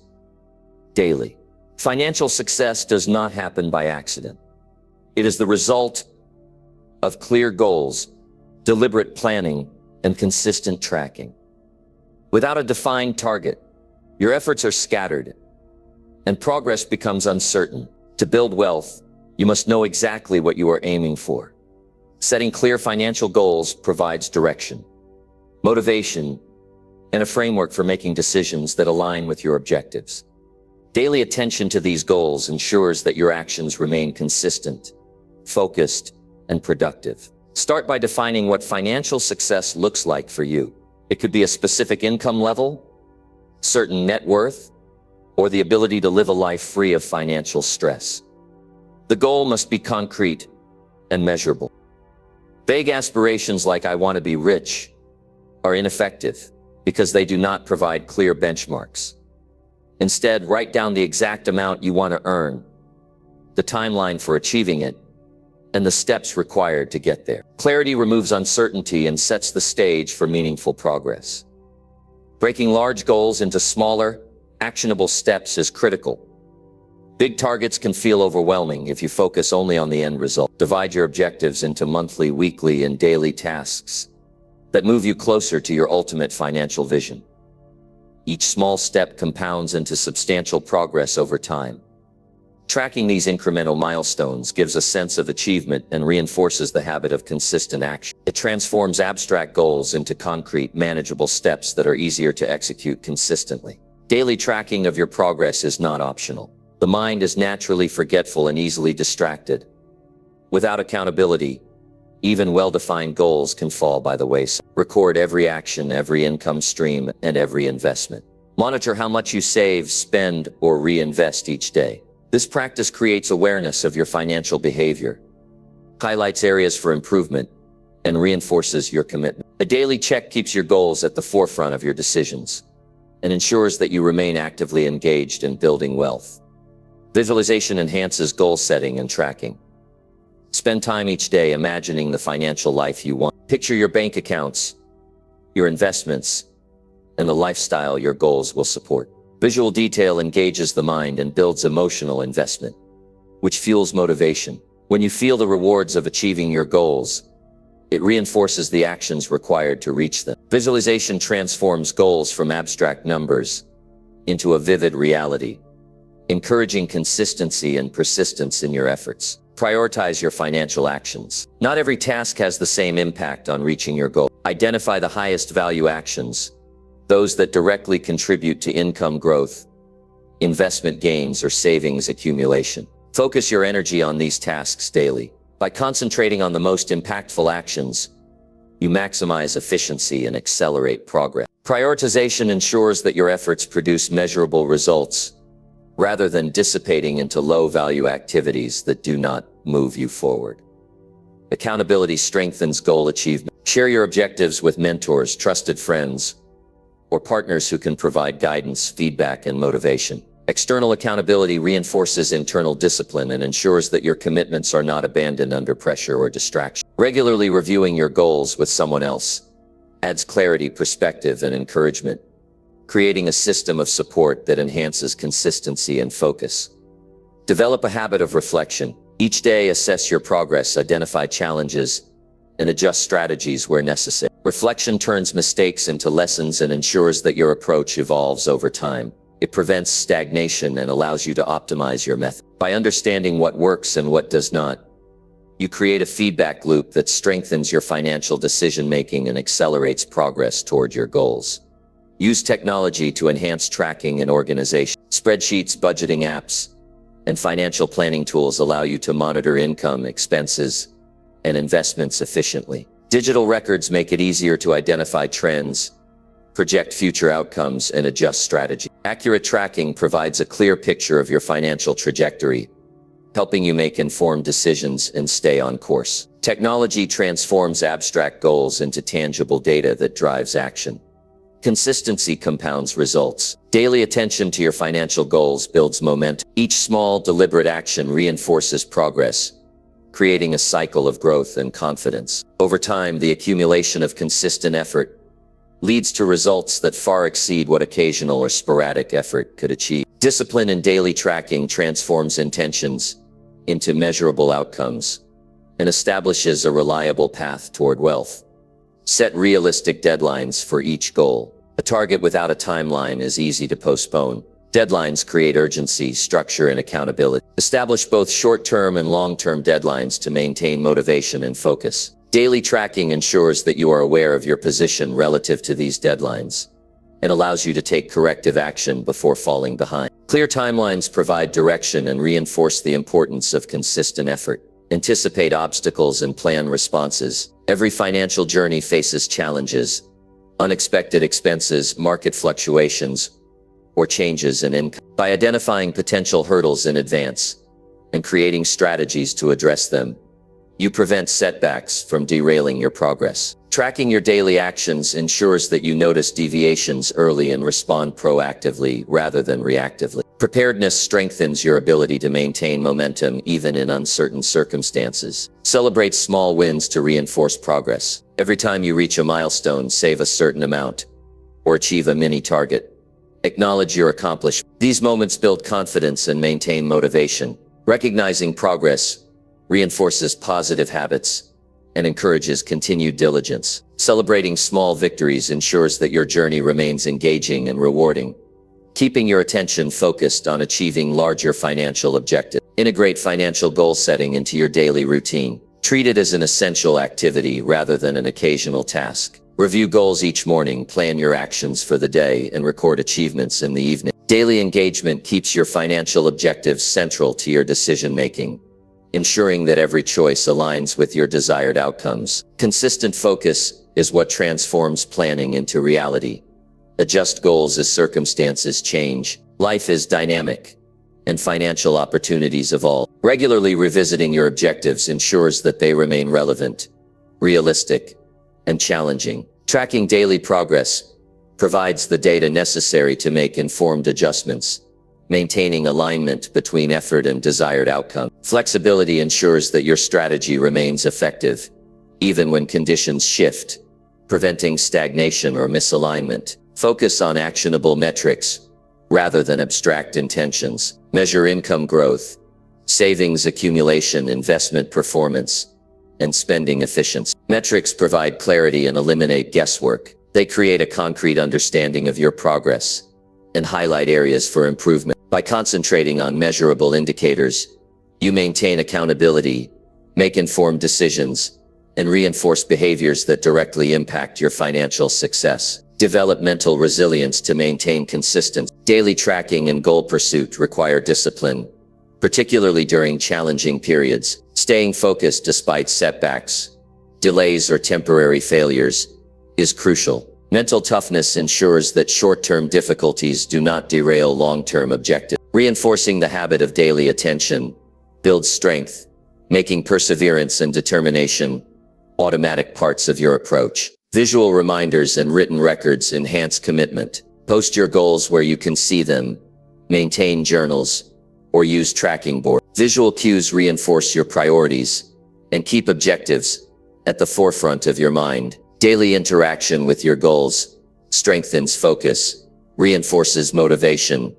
Speaker 1: daily. Financial success does not happen by accident. It is the result of clear goals, deliberate planning, and consistent tracking. Without a defined target, your efforts are scattered, and progress becomes uncertain. To build wealth, you must know exactly what you are aiming for. Setting clear financial goals provides direction, motivation, and a framework for making decisions that align with your objectives. Daily attention to these goals ensures that your actions remain consistent, focused, and productive. Start by defining what financial success looks like for you. It could be a specific income level, certain net worth, or the ability to live a life free of financial stress. The goal must be concrete and measurable. Vague aspirations like "I want to be rich" are ineffective because they do not provide clear benchmarks. Instead, write down the exact amount you want to earn, the timeline for achieving it, and the steps required to get there. Clarity removes uncertainty and sets the stage for meaningful progress. Breaking large goals into smaller, actionable steps is critical. Big targets can feel overwhelming if you focus only on the end result. Divide your objectives into monthly, weekly, and daily tasks that move you closer to your ultimate financial vision. Each small step compounds into substantial progress over time. Tracking these incremental milestones gives a sense of achievement and reinforces the habit of consistent action. It transforms abstract goals into concrete, manageable steps that are easier to execute consistently. Daily tracking of your progress is not optional. The mind is naturally forgetful and easily distracted. Without accountability, even well-defined goals can fall by the wayside. Record every action, every income stream, and every investment. Monitor how much you save, spend, or reinvest each day. This practice creates awareness of your financial behavior, highlights areas for improvement, and reinforces your commitment. A daily check keeps your goals at the forefront of your decisions and ensures that you remain actively engaged in building wealth. Visualization enhances goal setting and tracking. Spend time each day imagining the financial life you want. Picture your bank accounts, your investments, and the lifestyle your goals will support. Visual detail engages the mind and builds emotional investment, which fuels motivation. When you feel the rewards of achieving your goals, it reinforces the actions required to reach them. Visualization transforms goals from abstract numbers into a vivid reality, encouraging consistency and persistence in your efforts. Prioritize your financial actions. Not every task has the same impact on reaching your goal. Identify the highest value actions, those that directly contribute to income growth, investment gains, or savings accumulation. Focus your energy on these tasks daily. By concentrating on the most impactful actions, you maximize efficiency and accelerate progress. Prioritization ensures that your efforts produce measurable results, rather than dissipating into low-value activities that do not move you forward. Accountability strengthens goal achievement. Share your objectives with mentors, trusted friends, or partners who can provide guidance, feedback, and motivation. External accountability reinforces internal discipline and ensures that your commitments are not abandoned under pressure or distraction. Regularly reviewing your goals with someone else adds clarity, perspective, and encouragement, creating a system of support that enhances consistency and focus. Develop a habit of reflection. Each day, assess your progress, identify challenges, and adjust strategies where necessary. Reflection turns mistakes into lessons and ensures that your approach evolves over time. It prevents stagnation and allows you to optimize your method. By understanding what works and what does not, you create a feedback loop that strengthens your financial decision-making and accelerates progress toward your goals. Use technology to enhance tracking and organization. Spreadsheets, budgeting apps, and financial planning tools allow you to monitor income, expenses, and investments efficiently. Digital records make it easier to identify trends, project future outcomes, and adjust strategy. Accurate tracking provides a clear picture of your financial trajectory, helping you make informed decisions and stay on course. Technology transforms abstract goals into tangible data that drives action. Consistency compounds results. Daily attention to your financial goals builds momentum. Each small, deliberate action reinforces progress, creating a cycle of growth and confidence. Over time, the accumulation of consistent effort leads to results that far exceed what occasional or sporadic effort could achieve. Discipline in daily tracking transforms intentions into measurable outcomes and establishes a reliable path toward wealth. Set realistic deadlines for each goal. A target without a timeline is easy to postpone. Deadlines create urgency, structure, and accountability. Establish both short-term and long-term deadlines to maintain motivation and focus. Daily tracking ensures that you are aware of your position relative to these deadlines and allows you to take corrective action before falling behind. Clear timelines provide direction and reinforce the importance of consistent effort. Anticipate obstacles and plan responses. Every financial journey faces challenges, unexpected expenses, market fluctuations, or changes in income. By identifying potential hurdles in advance and creating strategies to address them, you prevent setbacks from derailing your progress. Tracking your daily actions ensures that you notice deviations early and respond proactively rather than reactively. Preparedness strengthens your ability to maintain momentum even in uncertain circumstances. Celebrate small wins to reinforce progress. Every time you reach a milestone, save a certain amount or achieve a mini target. Acknowledge your accomplishment. These moments build confidence and maintain motivation. Recognizing progress reinforces positive habits and encourages continued diligence. Celebrating small victories ensures that your journey remains engaging and rewarding, keeping your attention focused on achieving larger financial objectives. Integrate financial goal setting into your daily routine. Treat it as an essential activity rather than an occasional task. Review goals each morning, plan your actions for the day, and record achievements in the evening. Daily engagement keeps your financial objectives central to your decision-making, ensuring that every choice aligns with your desired outcomes. Consistent focus is what transforms planning into reality. Adjust goals as circumstances change. Life is dynamic, and financial opportunities evolve. Regularly revisiting your objectives ensures that they remain relevant, realistic, and challenging. Tracking daily progress provides the data necessary to make informed adjustments, maintaining alignment between effort and desired outcome. Flexibility ensures that your strategy remains effective, even when conditions shift, preventing stagnation or misalignment. Focus on actionable metrics rather than abstract intentions. Measure income growth, savings accumulation, investment performance, and spending efficiency. Metrics provide clarity and eliminate guesswork. They create a concrete understanding of your progress and highlight areas for improvement. By concentrating on measurable indicators, you maintain accountability, make informed decisions, and reinforce behaviors that directly impact your financial success. Develop mental resilience to maintain consistency. Daily tracking and goal pursuit require discipline, particularly during challenging periods. Staying focused despite setbacks, delays, or temporary failures is crucial. Mental toughness ensures that short-term difficulties do not derail long-term objectives. Reinforcing the habit of daily attention builds strength, making perseverance and determination automatic parts of your approach. Visual reminders and written records enhance commitment. Post your goals where you can see them, maintain journals, or use tracking boards. Visual cues reinforce your priorities and keep objectives at the forefront of your mind. Daily interaction with your goals strengthens focus, reinforces motivation,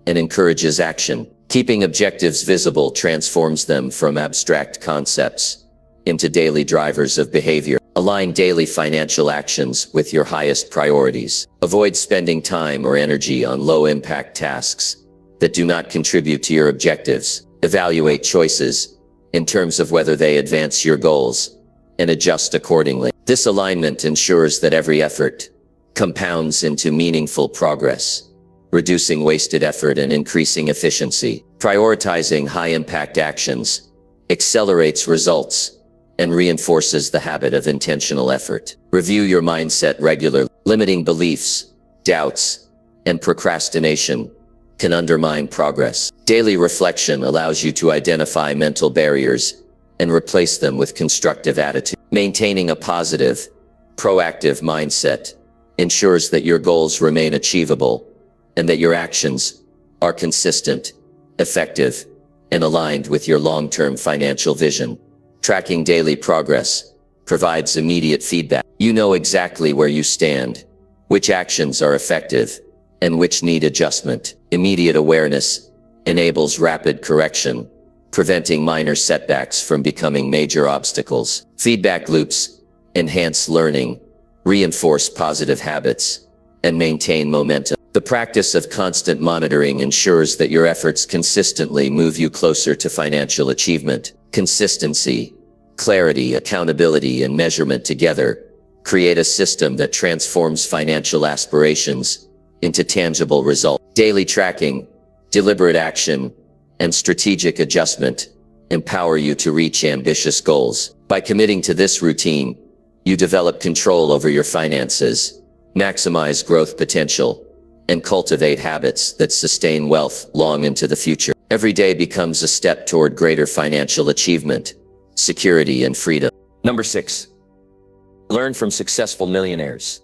Speaker 1: and encourages action. Keeping objectives visible transforms them from abstract concepts into daily drivers of behavior. Align daily financial actions with your highest priorities. Avoid spending time or energy on low-impact tasks that do not contribute to your objectives. Evaluate choices in terms of whether they advance your goals and adjust accordingly. This alignment ensures that every effort compounds into meaningful progress, reducing wasted effort and increasing efficiency. Prioritizing high-impact actions accelerates results and reinforces the habit of intentional effort. Review your mindset regularly. Limiting beliefs, doubts, and procrastination can undermine progress. Daily reflection allows you to identify mental barriers and replace them with constructive attitude. Maintaining a positive, proactive mindset ensures that your goals remain achievable and that your actions are consistent, effective, and aligned with your long-term financial vision. Tracking daily progress provides immediate feedback. You know exactly where you stand, which actions are effective, and which need adjustment. Immediate awareness enables rapid correction, preventing minor setbacks from becoming major obstacles. Feedback loops enhance learning, reinforce positive habits, and maintain momentum. The practice of constant monitoring ensures that your efforts consistently move you closer to financial achievement. Consistency, clarity, accountability, and measurement together create a system that transforms financial aspirations into tangible results. Daily tracking, deliberate action, and strategic adjustment empower you to reach ambitious goals. By committing to this routine, you develop control over your finances, maximize growth potential, and cultivate habits that sustain wealth long into the future. Every day becomes a step toward greater financial achievement, security, and freedom. Number 6, learn from successful millionaires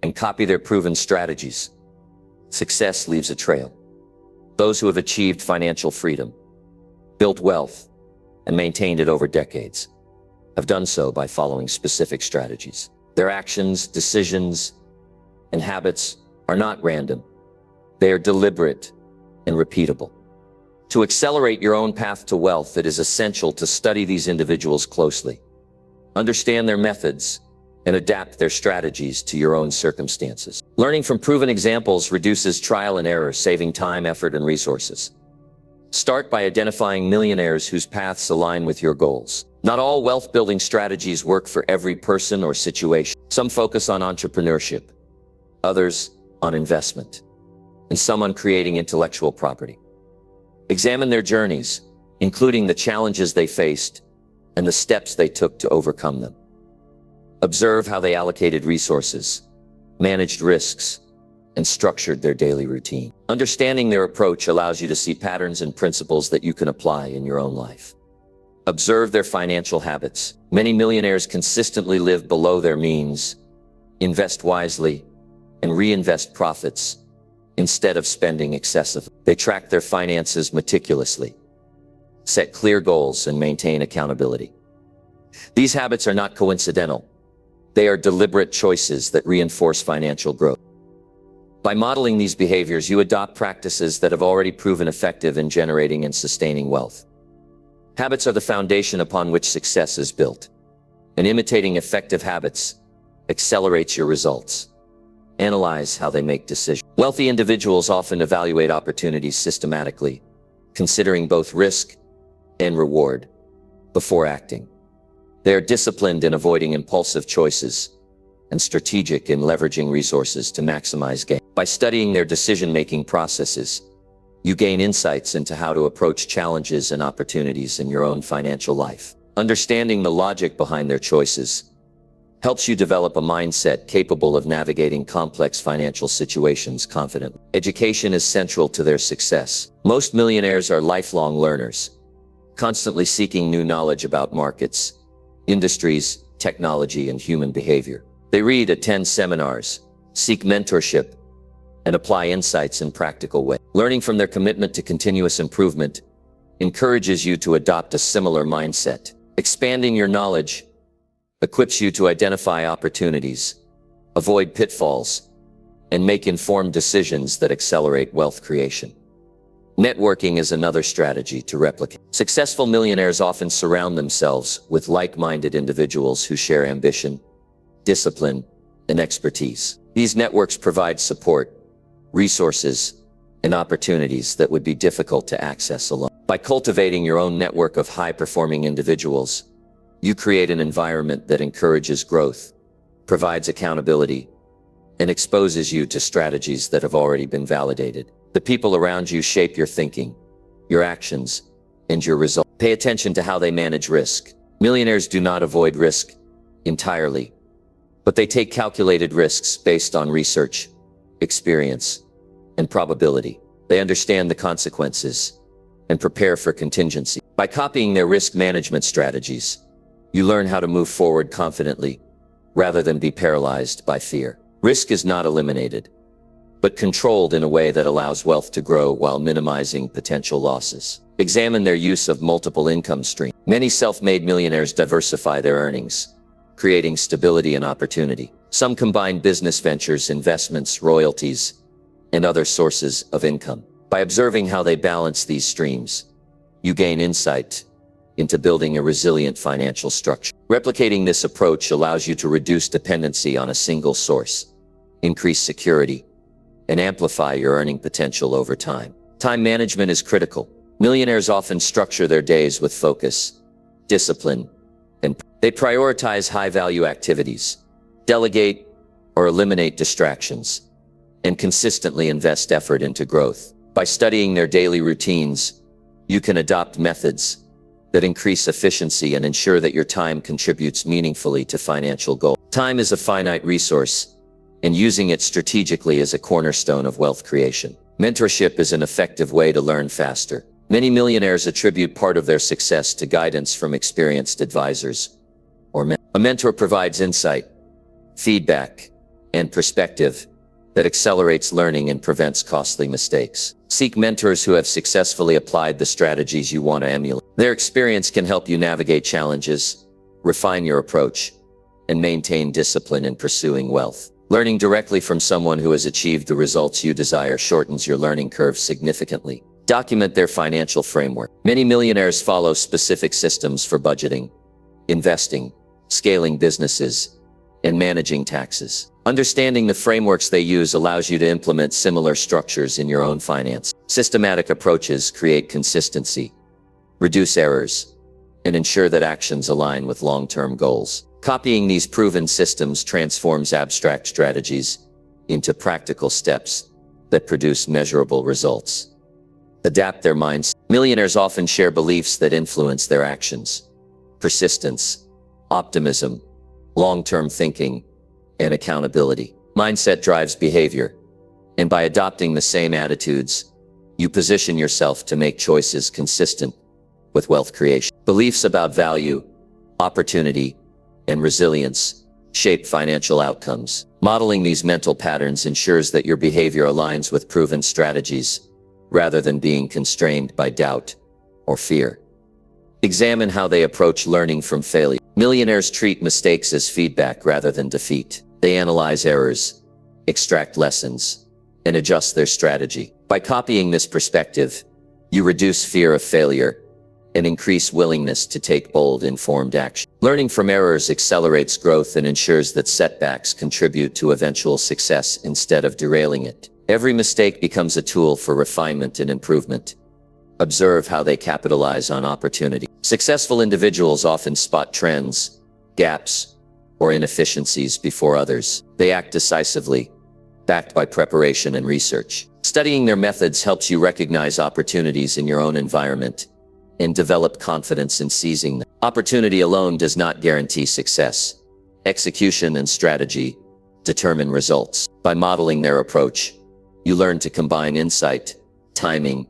Speaker 1: and copy their proven strategies. Success leaves a trail. Those who have achieved financial freedom, built wealth, and maintained it over decades have done so by following specific strategies. Their actions, decisions, and habits are not random. They are deliberate and repeatable. To accelerate your own path to wealth, it is essential to study these individuals closely, understand their methods, and adapt their strategies to your own circumstances. Learning from proven examples reduces trial and error, saving time, effort, and resources. Start by identifying millionaires whose paths align with your goals. Not all wealth-building strategies work for every person or situation. Some focus on entrepreneurship, others on investment, and some on creating intellectual property. Examine their journeys, including the challenges they faced and the steps they took to overcome them. Observe how they allocated resources, managed risks, and structured their daily routine. Understanding their approach allows you to see patterns and principles that you can apply in your own life. Observe their financial habits. Many millionaires consistently live below their means, invest wisely, and reinvest profits instead of spending excessively. They track their finances meticulously, set clear goals, and maintain accountability. These habits are not coincidental. They are deliberate choices that reinforce financial growth. By modeling these behaviors, you adopt practices that have already proven effective in generating and sustaining wealth. Habits are the foundation upon which success is built, and imitating effective habits accelerates your results. Analyze how they make decisions. Wealthy individuals often evaluate opportunities systematically, considering both risk and reward before acting. They are disciplined in avoiding impulsive choices and strategic in leveraging resources to maximize gain. By studying their decision-making processes, you gain insights into how to approach challenges and opportunities in your own financial life. Understanding the logic behind their choices helps you develop a mindset capable of navigating complex financial situations confidently. Education is central to their success. Most millionaires are lifelong learners, constantly seeking new knowledge about markets, industries, technology, and human behavior. They read, attend seminars, seek mentorship, and apply insights in practical ways. Learning from their commitment to continuous improvement encourages you to adopt a similar mindset. Expanding your knowledge equips you to identify opportunities, avoid pitfalls, and make informed decisions that accelerate wealth creation. Networking is another strategy to replicate. Successful millionaires often surround themselves with like-minded individuals who share ambition, discipline, and expertise. These networks provide support, resources, and opportunities that would be difficult to access alone. By cultivating your own network of high-performing individuals, you create an environment that encourages growth, provides accountability, and exposes you to strategies that have already been validated. The people around you shape your thinking, your actions, and your results. Pay attention to how they manage risk. Millionaires do not avoid risk entirely, but they take calculated risks based on research, experience, and probability. They understand the consequences and prepare for contingency. By copying their risk management strategies, you learn how to move forward confidently rather than be paralyzed by fear. Risk is not eliminated, but controlled in a way that allows wealth to grow while minimizing potential losses. Examine their use of multiple income streams. Many self-made millionaires diversify their earnings, creating stability and opportunity. Some combine business ventures, investments, royalties, and other sources of income. By observing how they balance these streams, you gain insight into building a resilient financial structure. Replicating this approach allows you to reduce dependency on a single source, increase security, and amplify your earning potential over time. Time management is critical. Millionaires often structure their days with focus, discipline, and they prioritize high-value activities, delegate or eliminate distractions, and consistently invest effort into growth. By studying their daily routines, you can adopt methods that increase efficiency and ensure that your time contributes meaningfully to financial goals. Time is a finite resource, and using it strategically is a cornerstone of wealth creation. Mentorship is an effective way to learn faster. Many millionaires attribute part of their success to guidance from experienced advisors or a mentor provides insight, feedback, and perspective that accelerates learning and prevents costly mistakes. Seek mentors who have successfully applied the strategies you want to emulate. Their experience can help you navigate challenges, refine your approach, and maintain discipline in pursuing wealth. Learning directly from someone who has achieved the results you desire shortens your learning curve significantly. Document their financial framework. Many millionaires follow specific systems for budgeting, investing, scaling businesses, and managing taxes. Understanding the frameworks they use allows you to implement similar structures in your own finance. Systematic approaches create consistency, reduce errors, and ensure that actions align with long-term goals. Copying these proven systems transforms abstract strategies into practical steps that produce measurable results. Adapt their minds. Millionaires often share beliefs that influence their actions. Persistence, optimism, long-term thinking, and accountability. Mindset drives behavior, and by adopting the same attitudes, you position yourself to make choices consistent with wealth creation. Beliefs about value, opportunity, and resilience shape financial outcomes. Modeling these mental patterns ensures that your behavior aligns with proven strategies, rather than being constrained by doubt or fear. Examine how they approach learning from failure. Millionaires treat mistakes as feedback rather than defeat. They analyze errors, extract lessons, and adjust their strategy. By copying this perspective, you reduce fear of failure and increase willingness to take bold, informed action. Learning from errors accelerates growth and ensures that setbacks contribute to eventual success instead of derailing it. Every mistake becomes a tool for refinement and improvement. Observe how they capitalize on opportunity. Successful individuals often spot trends, gaps, or inefficiencies before others. They act decisively, backed by preparation and research. Studying their methods helps you recognize opportunities in your own environment and develop confidence in seizing them. Opportunity alone does not guarantee success. Execution and strategy determine results. By modeling their approach, you learn to combine insight, timing,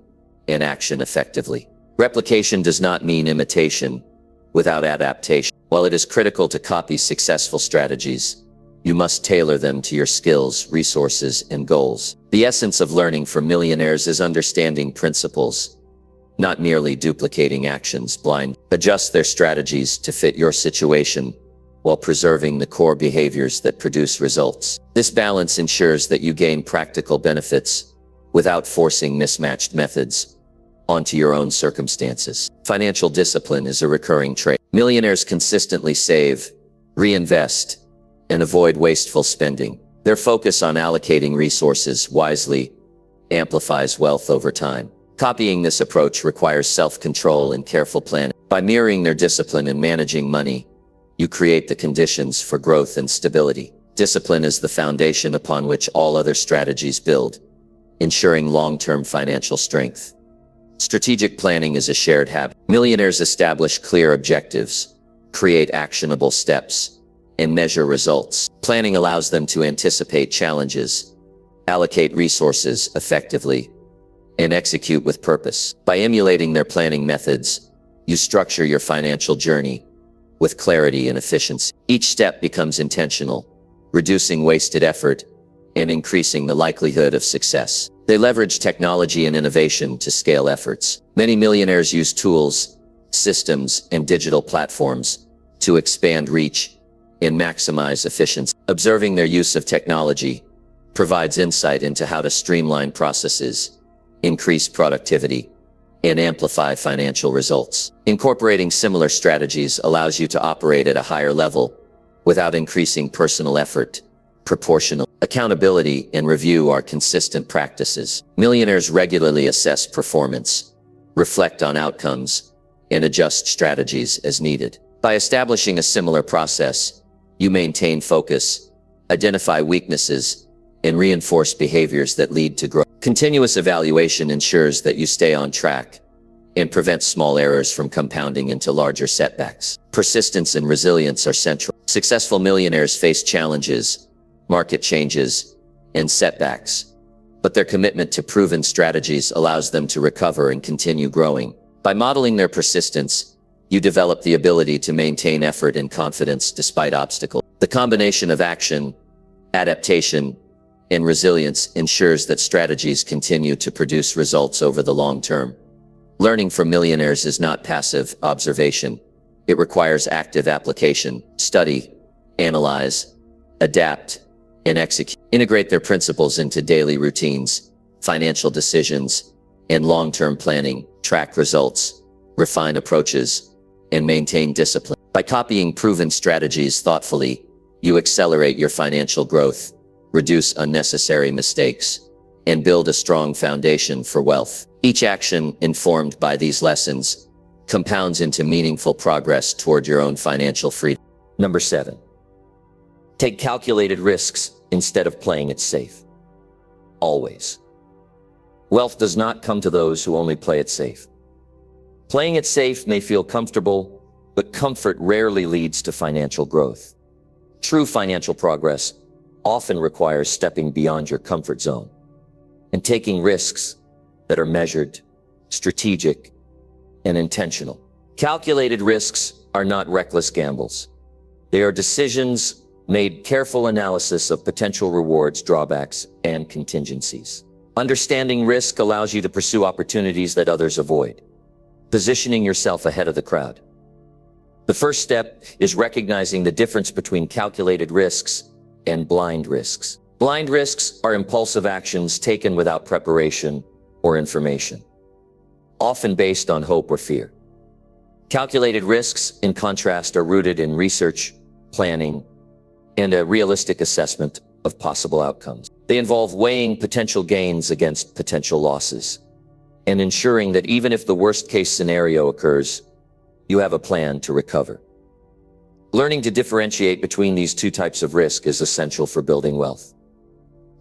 Speaker 1: and action effectively. Replication does not mean imitation without adaptation. While it is critical to copy successful strategies, you must tailor them to your skills, resources, and goals. The essence of learning from millionaires is understanding principles, not merely duplicating actions blind. Adjust their strategies to fit your situation while preserving the core behaviors that produce results. This balance ensures that you gain practical benefits without forcing mismatched methods onto your own circumstances. Financial discipline is a recurring trait. Millionaires consistently save, reinvest, and avoid wasteful spending. Their focus on allocating resources wisely amplifies wealth over time. Copying this approach requires self-control and careful planning. By mirroring their discipline in managing money, you create the conditions for growth and stability. Discipline is the foundation upon which all other strategies build, ensuring long-term financial strength. Strategic planning is a shared habit. Millionaires establish clear objectives, create actionable steps, and measure results. Planning allows them to anticipate challenges, allocate resources effectively, and execute with purpose. By emulating their planning methods, you structure your financial journey with clarity and efficiency. Each step becomes intentional, reducing wasted effort and increasing the likelihood of success. They leverage technology and innovation to scale efforts. Many millionaires use tools, systems, and digital platforms to expand reach and maximize efficiency. Observing their use of technology provides insight into how to streamline processes, increase productivity, and amplify financial results. Incorporating similar strategies allows you to operate at a higher level without increasing personal effort. Proportional accountability and review are consistent practices. Millionaires regularly assess performance, reflect on outcomes, and adjust strategies as needed. By establishing a similar process, you maintain focus, identify weaknesses, and reinforce behaviors that lead to growth. Continuous evaluation ensures that you stay on track and prevents small errors from compounding into larger setbacks. Persistence and resilience are central. Successful millionaires face challenges, market changes, and setbacks,
Speaker 2: but their commitment to proven strategies allows them to recover and continue growing. By modeling their persistence, you develop the ability to maintain effort and confidence despite obstacles. The combination of action, adaptation, and resilience ensures that strategies continue to produce results over the long term. Learning from millionaires is not passive observation. It requires active application. Study, analyze, adapt, and execute. Integrate their principles into daily routines, financial decisions, and long-term planning. Track results, refine approaches, and maintain discipline. By copying proven strategies thoughtfully, you accelerate your financial growth, reduce unnecessary mistakes, and build a strong foundation for wealth. Each action informed by these lessons compounds into meaningful progress toward your own financial freedom.
Speaker 1: Number 7. Take calculated risks instead of playing it safe. Always. Wealth does not come to those who only play it safe. Playing it safe may feel comfortable, but comfort rarely leads to financial growth. True financial progress often requires stepping beyond your comfort zone and taking risks that are measured, strategic, and intentional. Calculated risks are not reckless gambles. They are decisions made careful analysis of potential rewards, drawbacks, and contingencies. Understanding risk allows you to pursue opportunities that others avoid, positioning yourself ahead of the crowd. The first step is recognizing the difference between calculated risks and blind risks. Blind risks are impulsive actions taken without preparation or information, often based on hope or fear. Calculated risks, in contrast, are rooted in research, planning, and a realistic assessment of possible outcomes. They involve weighing potential gains against potential losses and ensuring that even if the worst-case scenario occurs, you have a plan to recover. Learning to differentiate between these two types of risk is essential for building wealth.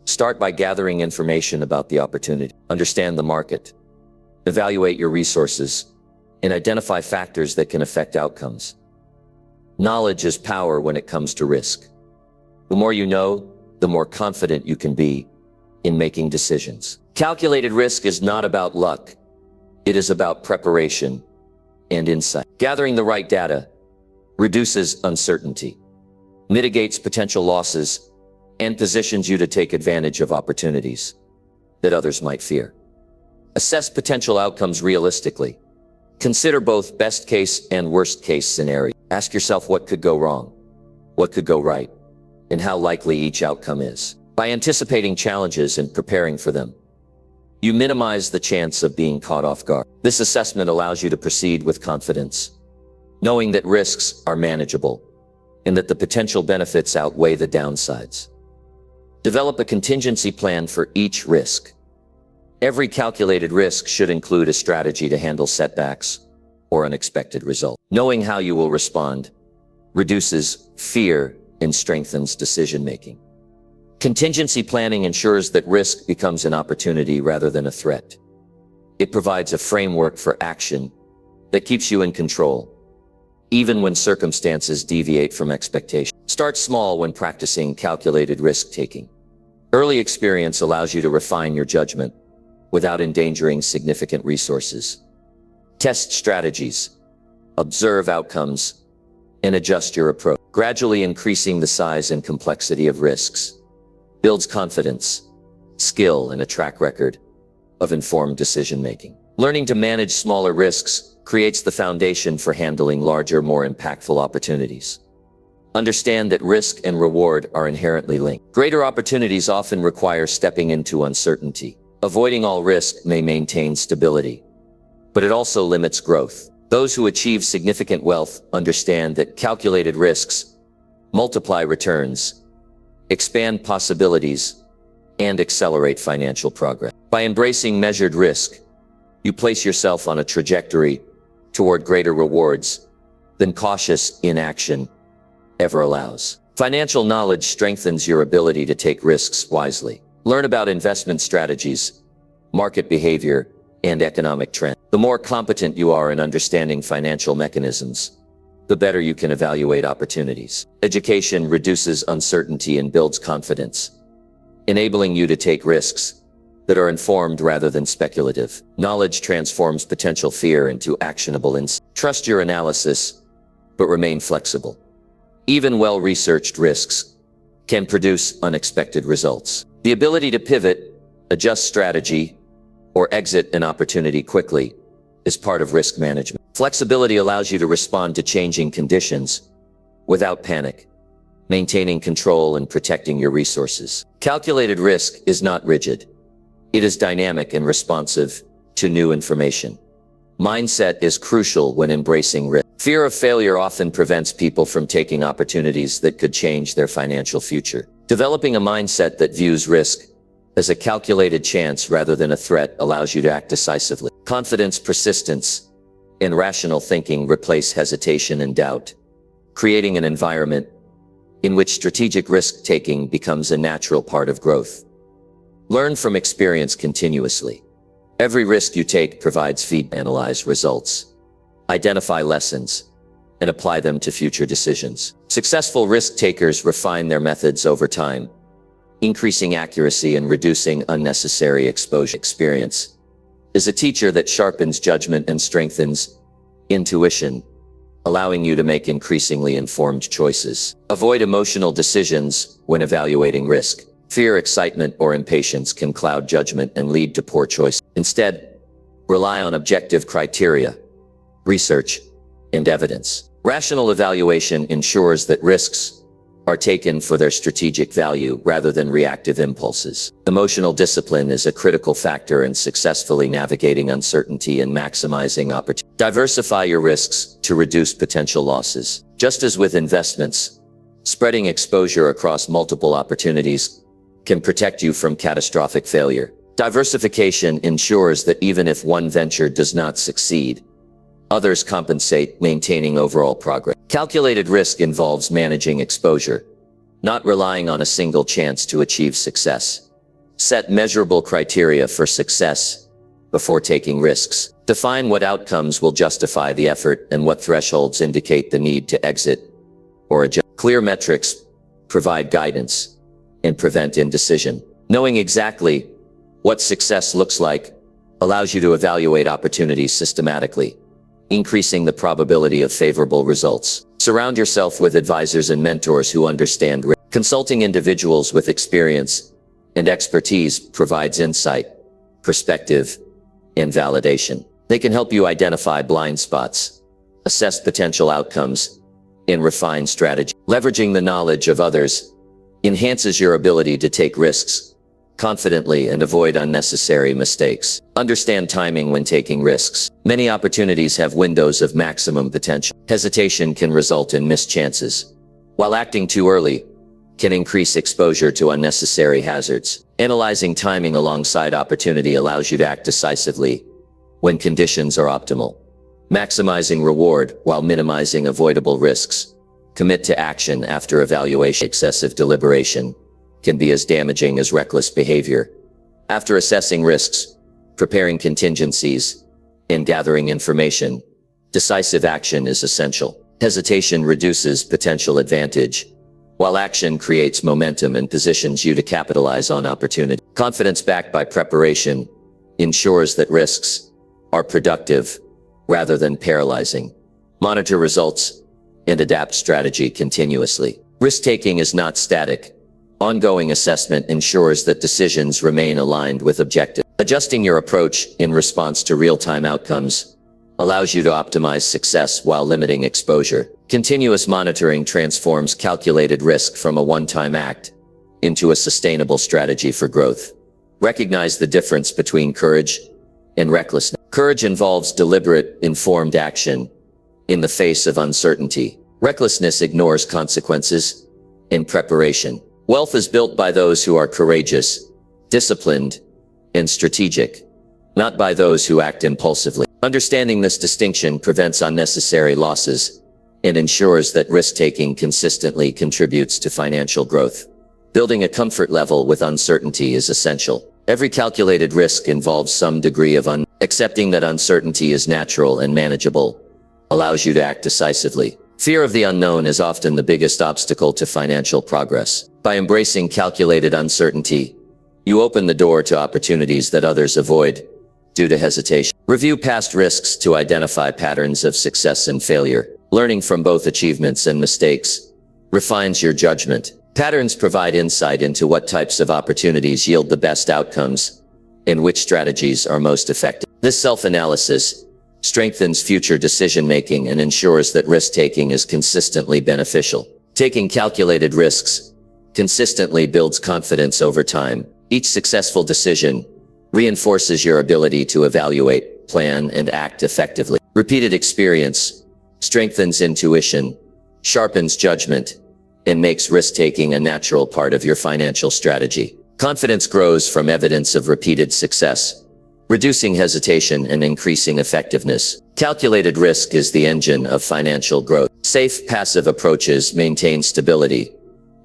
Speaker 1: Start by gathering information about the opportunity. Understand the market, evaluate your resources, and identify factors that can affect outcomes. Knowledge is power when it comes to risk. The more you know, the more confident you can be in making decisions. Calculated risk is not about luck. It is about preparation and insight. Gathering the right data reduces uncertainty, mitigates potential losses, and positions you to take advantage of opportunities that others might fear. Assess potential outcomes realistically. Consider both best case and worst case scenarios. Ask yourself what could go wrong, what could go right, and how likely each outcome is. By anticipating challenges and preparing for them, you minimize the chance of being caught off guard. This assessment allows you to proceed with confidence, knowing that risks are manageable and that the potential benefits outweigh the downsides. Develop a contingency plan for each risk. Every calculated risk should include a strategy to handle setbacks or unexpected results. Knowing how you will respond reduces fear and strengthens decision-making. Contingency planning ensures that risk becomes an opportunity rather than a threat. It provides a framework for action that keeps you in control, even when circumstances deviate from expectations. Start small when practicing calculated risk-taking. Early experience allows you to refine your judgment without endangering significant resources. Test strategies, observe outcomes, and adjust your approach. Gradually increasing the size and complexity of risks builds confidence, skill, and a track record of informed decision-making. Learning to manage smaller risks creates the foundation for handling larger, more impactful opportunities. Understand that risk and reward are inherently linked. Greater opportunities often require stepping into uncertainty. Avoiding all risk may maintain stability, but it also limits growth. Those who achieve significant wealth understand that calculated risks multiply returns, expand possibilities, and accelerate financial progress. By embracing measured risk, you place yourself on a trajectory toward greater rewards than cautious inaction ever allows. Financial knowledge strengthens your ability to take risks wisely. Learn about investment strategies, market behavior, and economic trends. The more competent you are in understanding financial mechanisms, the better you can evaluate opportunities. Education reduces uncertainty and builds confidence, enabling you to take risks that are informed rather than speculative. Knowledge transforms potential fear into actionable insight. Trust your analysis, but remain flexible. Even well-researched risks can produce unexpected results. The ability to pivot, adjust strategy, or exit an opportunity quickly is part of risk management. Flexibility allows you to respond to changing conditions without panic, maintaining control and protecting your resources. Calculated risk is not rigid. It is dynamic and responsive to new information. Mindset is crucial when embracing risk. Fear of failure often prevents people from taking opportunities that could change their financial future. Developing a mindset that views risk as a calculated chance rather than a threat allows you to act decisively. Confidence, persistence, and rational thinking replace hesitation and doubt, creating an environment in which strategic risk-taking becomes a natural part of growth. Learn from experience continuously. Every risk you take provides feedback. Analyze results, identify lessons, and apply them to future decisions. Successful risk-takers refine their methods over time, increasing accuracy and reducing unnecessary exposure. Experience is a teacher that sharpens judgment and strengthens intuition, allowing you to make increasingly informed choices. Avoid emotional decisions when evaluating risk. Fear, excitement, or impatience can cloud judgment and lead to poor choices. Instead, rely on objective criteria, research, and evidence. Rational evaluation ensures that risks are taken for their strategic value rather than reactive impulses. Emotional discipline is a critical factor in successfully navigating uncertainty and maximizing opportunity. Diversify your risks to reduce potential losses. Just as with investments, spreading exposure across multiple opportunities can protect you from catastrophic failure. Diversification ensures that even if one venture does not succeed, others compensate, maintaining overall progress. Calculated risk involves managing exposure, not relying on a single chance to achieve success. Set measurable criteria for success before taking risks. Define what outcomes will justify the effort and what thresholds indicate the need to exit or adjust. Clear metrics provide guidance and prevent indecision. Knowing exactly what success looks like allows you to evaluate opportunities systematically, increasing the probability of favorable results. Surround yourself with advisors and mentors who understand risk. Consulting individuals with experience and expertise provides insight, perspective, and validation. They can help you identify blind spots, assess potential outcomes, and refine strategy. Leveraging the knowledge of others enhances your ability to take risks confidently and avoid unnecessary mistakes. Understand timing when taking risks. Many opportunities have windows of maximum potential. Hesitation can result in missed chances, while acting too early can increase exposure to unnecessary hazards. Analyzing timing alongside opportunity allows you to act decisively when conditions are optimal, maximizing reward while minimizing avoidable risks. Commit to action after evaluation. Excessive deliberation can be as damaging as reckless behavior. After assessing risks, preparing contingencies, and gathering information, decisive action is essential. Hesitation reduces potential advantage, while action creates momentum and positions you to capitalize on opportunity. Confidence backed by preparation ensures that risks are productive rather than paralyzing. Monitor results and adapt strategy continuously. Risk-taking is not static. Ongoing assessment ensures that decisions remain aligned with objectives. Adjusting your approach in response to real-time outcomes allows you to optimize success while limiting exposure. Continuous monitoring transforms calculated risk from a one-time act into a sustainable strategy for growth. Recognize the difference between courage and recklessness. Courage involves deliberate, informed action in the face of uncertainty. Recklessness ignores consequences in preparation. Wealth is built by those who are courageous, disciplined, and strategic, not by those who act impulsively. Understanding this distinction prevents unnecessary losses and ensures that risk-taking consistently contributes to financial growth. Building a comfort level with uncertainty is essential. Every calculated risk involves some degree of accepting that uncertainty is natural and manageable allows you to act decisively. Fear of the unknown is often the biggest obstacle to financial progress. By embracing calculated uncertainty,
Speaker 2: You open the door to opportunities that others avoid due to hesitation. Review past risks to identify patterns of success and failure. Learning from both achievements and mistakes refines your judgment. Patterns provide insight into what types of opportunities yield the best outcomes and which strategies are most effective. This self-analysis strengthens future decision-making and ensures that risk-taking is consistently beneficial. Taking calculated risks consistently builds confidence over time. Each successful decision reinforces your ability to evaluate, plan, and act effectively. Repeated experience strengthens intuition, sharpens judgment, and makes risk-taking a natural part of your financial strategy. Confidence grows from evidence of repeated success, reducing hesitation and increasing effectiveness. Calculated risk is the engine of financial growth. Safe, passive approaches maintain stability,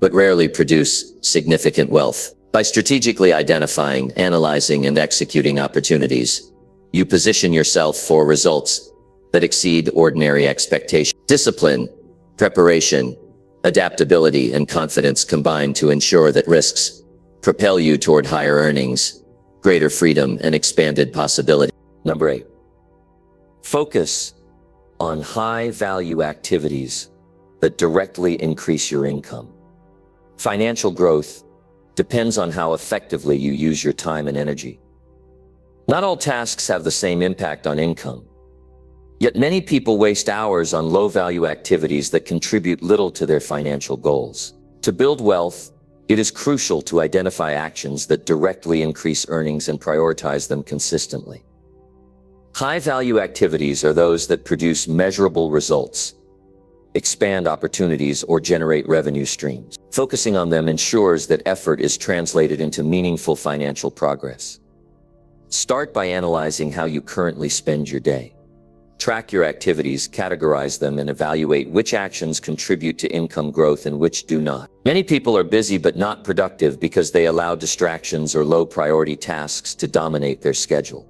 Speaker 2: but rarely produce significant wealth. By strategically identifying, analyzing, and executing opportunities, you position yourself for results that exceed ordinary expectations. Discipline, preparation, adaptability, and confidence combine to ensure that risks propel you toward higher earnings, greater freedom, and expanded possibility.
Speaker 1: Number 8. Focus on high-value activities that directly increase your income. Financial growth depends on how effectively you use your time and energy. Not all tasks have the same impact on income, yet many people waste hours on low-value activities that contribute little to their financial goals. To build wealth, it is crucial to identify actions that directly increase earnings and prioritize them consistently. High-value activities are those that produce measurable results, expand opportunities, or generate revenue streams. Focusing on them ensures that effort is translated into meaningful financial progress. Start by analyzing how you currently spend your day. Track your activities, categorize them, and evaluate which actions contribute to income growth and which do not. Many people are busy but not productive because they allow distractions or low-priority tasks to dominate their schedule.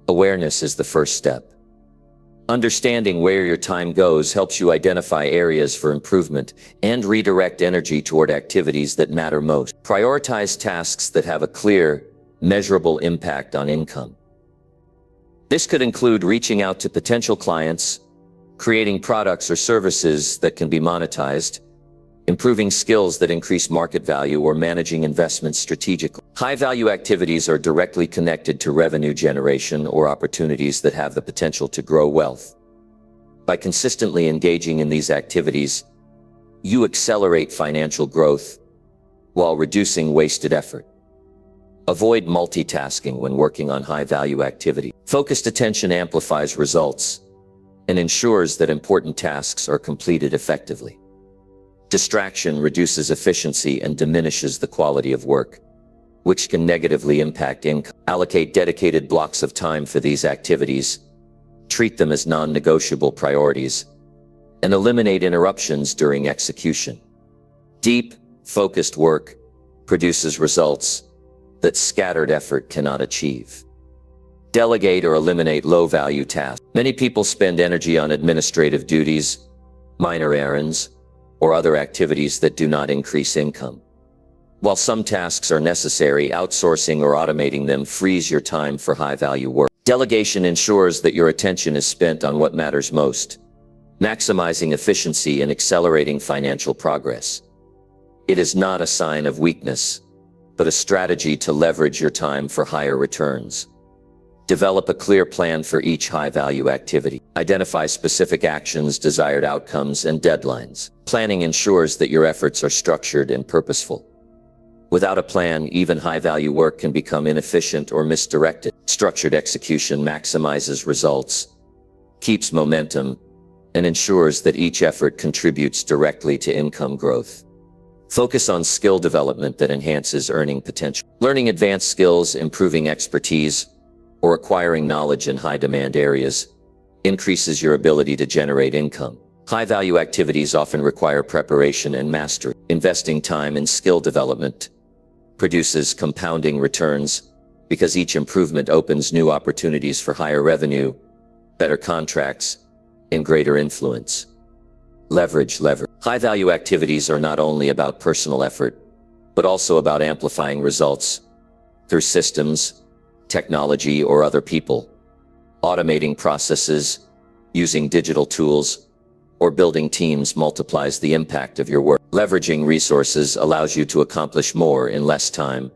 Speaker 1: Awareness is the first step. Understanding where your time goes helps you identify areas for improvement and redirect energy toward activities that matter most. Prioritize tasks that have a clear, measurable impact on income. This could include reaching out to potential clients, creating products or services that can be monetized, improving skills that increase market value, or managing investments strategically. High-value activities are directly connected to revenue generation or opportunities that have the potential to grow wealth. By consistently engaging in these activities, you accelerate financial growth while reducing wasted effort. Avoid multitasking when working on high-value activity. Focused attention amplifies results and ensures that important tasks are completed effectively. Distraction reduces efficiency and diminishes the quality of work, which can negatively impact income. Allocate dedicated blocks of time for these activities, treat them as non-negotiable priorities, and eliminate interruptions during execution. Deep, focused work produces results that scattered effort cannot achieve. Delegate or eliminate low-value tasks. Many people spend energy on administrative duties, minor errands, or other activities that do not increase income. While some tasks are necessary, outsourcing or automating them frees your time for high-value work. Delegation ensures that your attention is spent on what matters most, maximizing efficiency and accelerating financial progress. It is not a sign of weakness, but a strategy to leverage your time for higher returns. Develop a clear plan for each high-value activity. Identify specific actions, desired outcomes, and deadlines. Planning ensures that your efforts are structured and purposeful. Without a plan, even high-value work can become inefficient or misdirected. Structured execution maximizes results, keeps momentum, and ensures that each effort contributes directly to income growth. Focus on skill development that enhances earning potential. Learning advanced skills, improving expertise, or acquiring knowledge in high-demand areas increases your ability to generate income. High-value activities often require preparation and mastery. Investing time in skill development produces compounding returns because each improvement opens new opportunities for higher revenue, better contracts, and greater influence. Leverage. High-value activities are not only about personal effort, but also about amplifying results through systems, technology, or other people. Automating processes, using digital tools, or building teams multiplies the impact of your work. Leveraging resources allows you to accomplish more in less time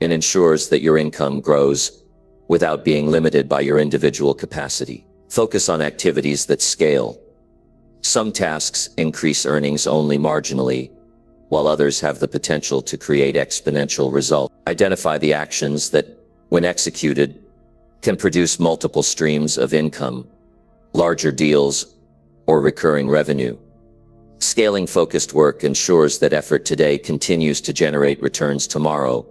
Speaker 1: and ensures that your income grows without being limited by your individual capacity. Focus on activities that scale. Some tasks increase earnings only marginally, while others have the potential to create exponential results. Identify the actions that, when executed, can produce multiple streams of income, larger deals, or recurring revenue. Scaling focused work ensures that effort today continues to generate returns tomorrow,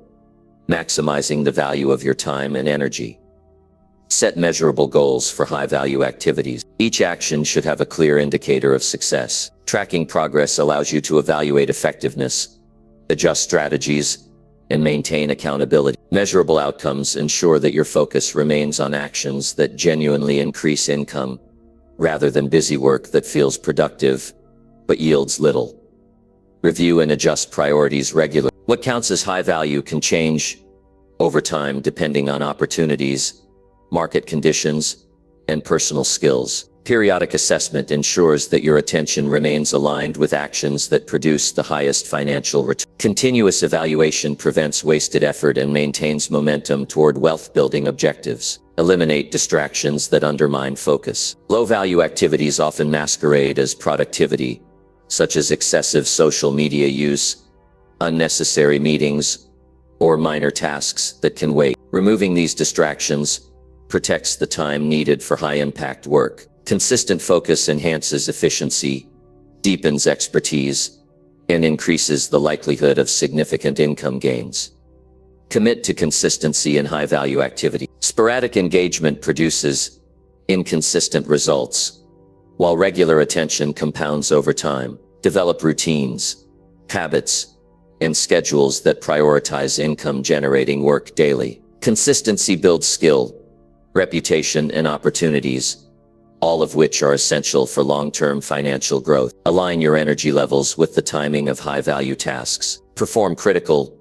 Speaker 1: maximizing the value of your time and energy. Set measurable goals for high-value activities. Each action should have a clear indicator of success. Tracking progress allows you to evaluate effectiveness, adjust strategies, and maintain accountability. Measurable outcomes ensure that your focus remains on actions that genuinely increase income, rather than busy work that feels productive but yields little. Review and adjust priorities regularly. What counts as high value can change over time depending on opportunities, market conditions, and personal skills. Periodic assessment ensures that your attention remains aligned with actions that produce the highest financial return. Continuous evaluation prevents wasted effort and maintains momentum toward wealth-building objectives. Eliminate distractions that undermine focus. Low-value activities often masquerade as productivity, such as excessive social media use, unnecessary meetings, or minor tasks that can wait. Removing these distractions protects the time needed for high-impact work. Consistent focus enhances efficiency, deepens expertise, and increases the likelihood of significant income gains. Commit to consistency in high-value activity. Sporadic engagement produces inconsistent results, while regular attention compounds over time. Develop routines, habits, and schedules that prioritize income-generating work daily. Consistency builds skill, reputation, and opportunities, all of which are essential for long-term financial growth. Align your energy levels with the timing of high-value tasks. Perform critical,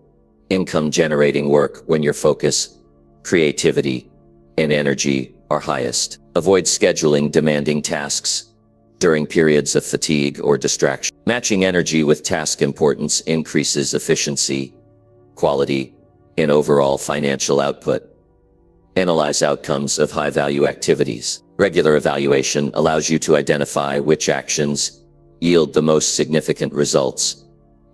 Speaker 1: income-generating work when your focus, creativity, and energy are highest. Avoid scheduling demanding tasks during periods of fatigue or distraction. Matching energy with task importance increases efficiency, quality, and overall financial output. Analyze outcomes of high-value activities. Regular evaluation allows you to identify which actions yield the most significant results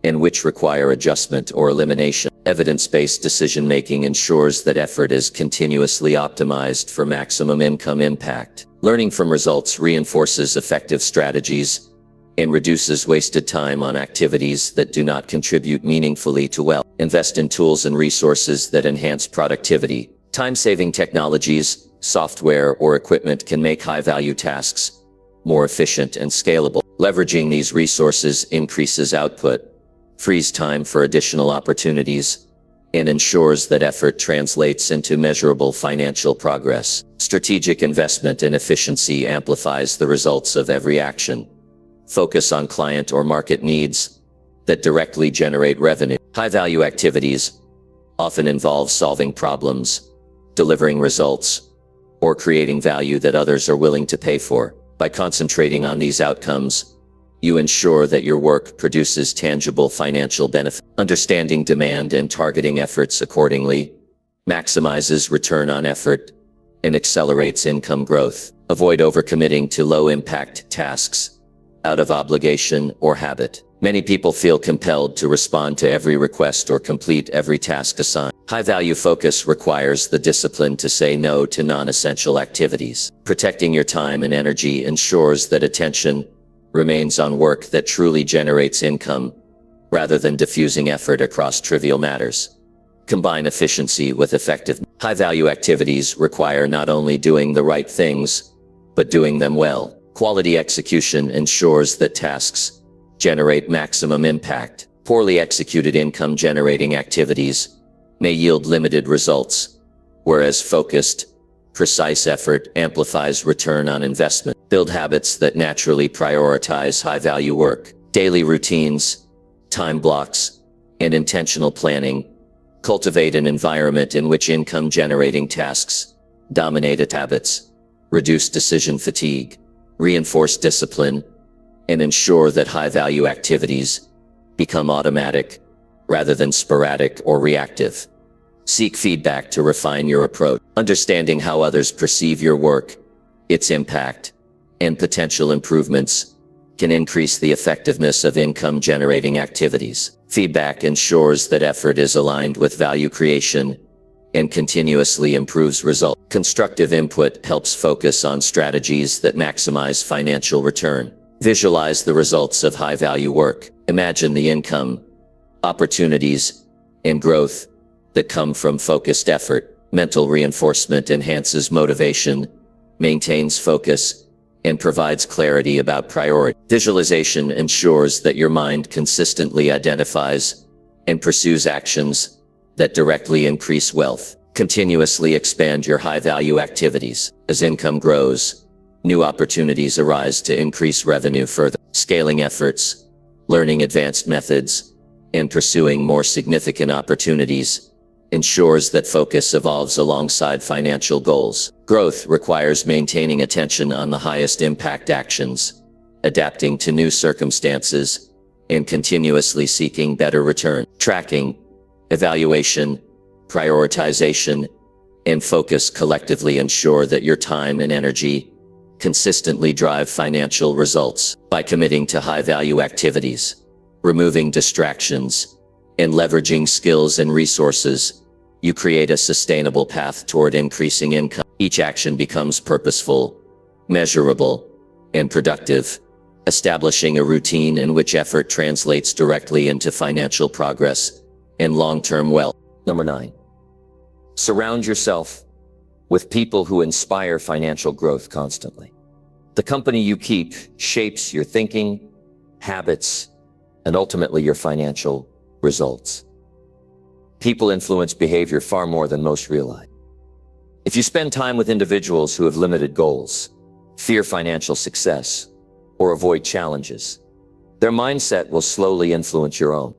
Speaker 1: and which require adjustment or elimination. Evidence-based decision-making ensures that effort is continuously optimized for maximum income impact. Learning from results reinforces effective strategies and reduces wasted time on activities that do not contribute meaningfully to wealth. Invest in tools and resources that enhance productivity. Time-saving technologies, software, or equipment can make high-value tasks more efficient and scalable. Leveraging these resources increases output, frees time for additional opportunities, and ensures that effort translates into measurable financial progress. Strategic investment in efficiency amplifies the results of every action. Focus on client or market needs that directly generate revenue. High-value activities often involve solving problems, delivering results, or creating value that others are willing to pay for. By concentrating on these outcomes, you ensure that your work produces tangible financial benefit. Understanding demand and targeting efforts accordingly maximizes return on effort and accelerates income growth. Avoid overcommitting to low-impact tasks out of obligation or habit. Many people feel compelled to respond to every request or complete every task assigned. High-value focus requires the discipline to say no to non-essential activities. Protecting your time and energy ensures that attention remains on work that truly generates income, rather than diffusing effort across trivial matters. Combine efficiency with effectiveness. High-value activities require not only doing the right things, but doing them well. Quality execution ensures that tasks generate maximum impact. Poorly executed income-generating activities may yield limited results, whereas focused, precise effort amplifies return on investment. Build habits that naturally prioritize high-value work. Daily routines, time blocks,
Speaker 2: and intentional planning, cultivate an environment in which income-generating tasks dominate habits, reduce decision fatigue, reinforce discipline, and ensure that high-value activities become automatic rather than sporadic or reactive. Seek feedback to refine your approach. Understanding how others perceive your work, its impact, and potential improvements can increase the effectiveness of income-generating activities. Feedback ensures that effort is aligned with value creation and continuously improves results. Constructive input helps focus on strategies that maximize financial return. Visualize the results of high-value work. Imagine the income, opportunities, and growth that come from focused effort. Mental reinforcement enhances motivation, maintains focus, and provides clarity about priority. Visualization ensures that your mind consistently identifies and pursues actions that directly increase wealth. Continuously expand your high-value activities. As income grows, new opportunities arise to increase revenue further. Scaling efforts, learning advanced methods, and pursuing more significant opportunities ensures that focus evolves alongside financial goals. Growth requires maintaining attention on the highest impact actions, adapting to new circumstances, and continuously seeking better return. Tracking, evaluation, prioritization, and focus collectively ensure that your time and energy consistently drive financial results. By committing to high-value activities, removing distractions, and leveraging skills and resources, you create a sustainable path toward increasing income. Each action becomes purposeful, measurable, and productive, establishing a routine in which effort translates directly into financial progress and long-term wealth.
Speaker 1: Number 9. Surround yourself with people who inspire financial growth constantly. The company you keep shapes your thinking, habits, and ultimately your financial results. People influence behavior far more than most realize. If you spend time with individuals who have limited goals, fear financial success, or avoid challenges, their mindset will slowly influence your own.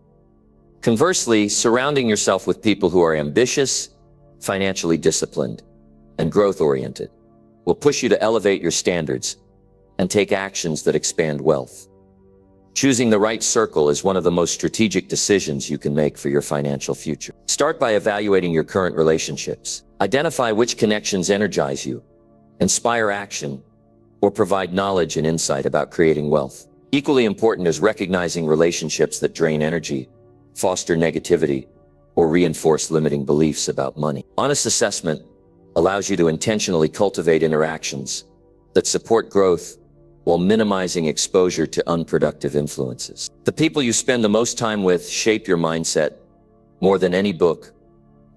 Speaker 1: Conversely, surrounding yourself with people who are ambitious, financially disciplined, and growth-oriented will push you to elevate your standards and take actions that expand wealth. Choosing the right circle is one of the most strategic decisions you can make for your financial future. Start by evaluating your current relationships. Identify which connections energize you, inspire action, or provide knowledge and insight about creating wealth. Equally important is recognizing relationships that drain energy, foster negativity, or reinforce limiting beliefs about money. Honest assessment allows you to intentionally cultivate interactions that support growth while minimizing exposure to unproductive influences. The people you spend the most time with shape your mindset more than any book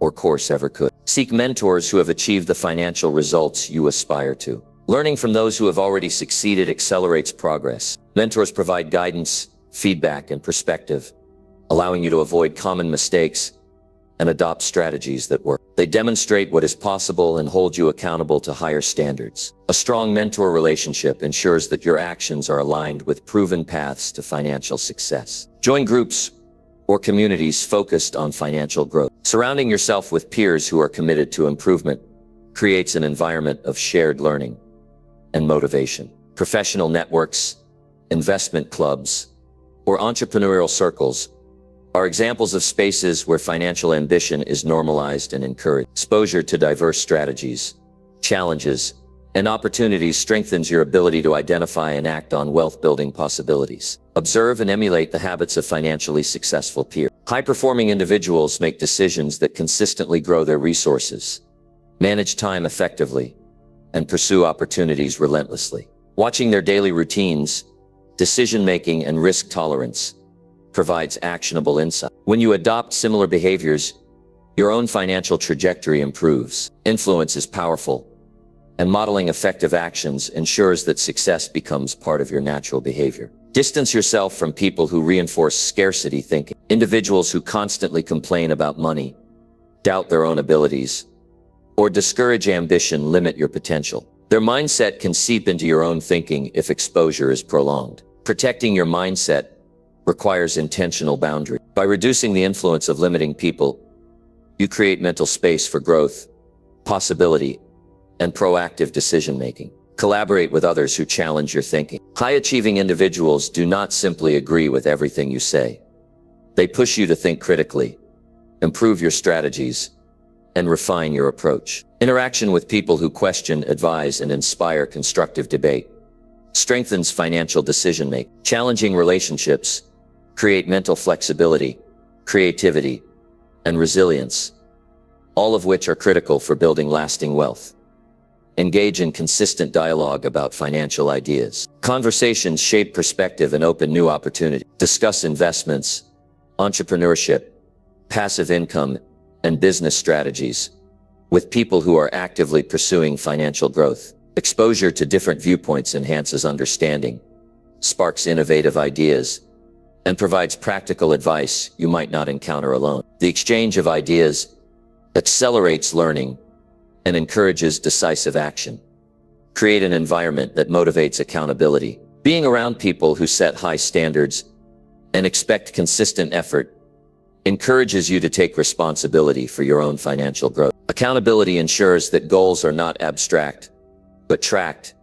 Speaker 1: or course ever could. Seek mentors who have achieved the financial results you aspire to. Learning from those who have already succeeded accelerates progress. Mentors provide guidance, feedback, and perspective, allowing you to avoid common mistakes and adopt strategies that work. They demonstrate what is possible and hold you accountable to higher standards. A strong mentor relationship ensures that your actions are aligned with proven paths to financial success. Join groups or communities focused on financial growth. Surrounding yourself with peers who are committed to improvement creates an environment of shared learning and motivation. Professional networks, investment clubs, or entrepreneurial circles are examples of spaces where financial ambition is normalized and encouraged. Exposure to diverse strategies, challenges, and opportunities strengthens your ability to identify and act on wealth-building possibilities. Observe and emulate the habits of financially successful peers. High-performing individuals make decisions that consistently grow their resources, manage time effectively, and pursue opportunities relentlessly. Watching their daily routines, decision-making, and risk tolerance provides actionable insight. When you adopt similar behaviors, your own financial trajectory improves. Influence is powerful, and modeling effective actions ensures that success becomes part of your natural behavior. Distance yourself from people who reinforce scarcity thinking. Individuals who constantly complain about money, doubt their own abilities, or discourage ambition limit your potential. Their mindset can seep into your own thinking if exposure is prolonged. Protecting your mindset requires intentional boundary. By reducing the influence of limiting people, you create mental space for growth, possibility, and proactive decision-making. Collaborate with others who challenge your thinking. High-achieving individuals do not simply agree with everything you say. They push you to think critically, improve your strategies, and refine your approach. Interaction with people who question, advise, and inspire constructive debate strengthens financial decision-making. Challenging relationships create mental flexibility, creativity, and resilience, all of which are critical for building lasting wealth. Engage in consistent dialogue about financial ideas. Conversations shape perspective and open new opportunities. Discuss investments, entrepreneurship, passive income, and business strategies with people who are actively pursuing financial growth. Exposure to different viewpoints enhances understanding, sparks innovative ideas, and provides practical advice you might not encounter alone. The exchange of ideas accelerates learning and encourages decisive action. Create an environment that motivates accountability. Being around people who set high standards and expect consistent effort encourages you to take responsibility for your own financial growth. Accountability ensures that goals are not abstract, but tracked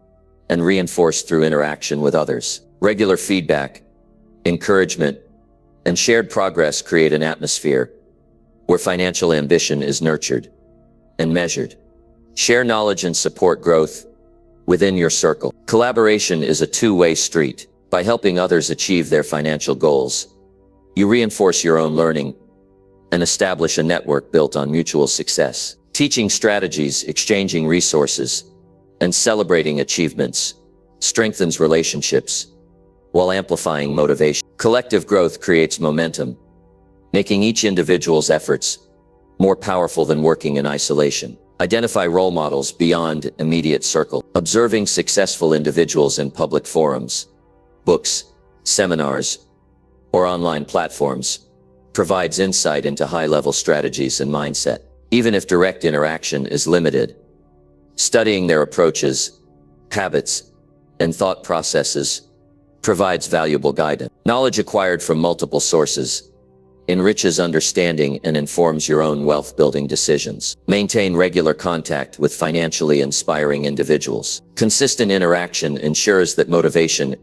Speaker 1: and reinforced through interaction with others. Regular feedback, encouragement, and shared progress create an atmosphere where financial ambition is nurtured and measured. Share knowledge and support growth within your circle. Collaboration is a two-way street. By helping others achieve their financial goals, you reinforce your own learning and establish a network built on mutual success. Teaching strategies, exchanging resources, and celebrating achievements strengthens relationships while amplifying motivation. Collective growth creates momentum, making each individual's efforts more powerful than working in isolation. Identify role models beyond immediate circle. Observing successful individuals in public forums, books, seminars, or online platforms provides insight into high-level strategies and mindset. Even if direct interaction is limited, studying their approaches, habits, and thought processes provides valuable guidance. Knowledge acquired from multiple sources enriches understanding and informs your own wealth-building decisions. Maintain regular contact with financially inspiring individuals. Consistent interaction ensures that motivation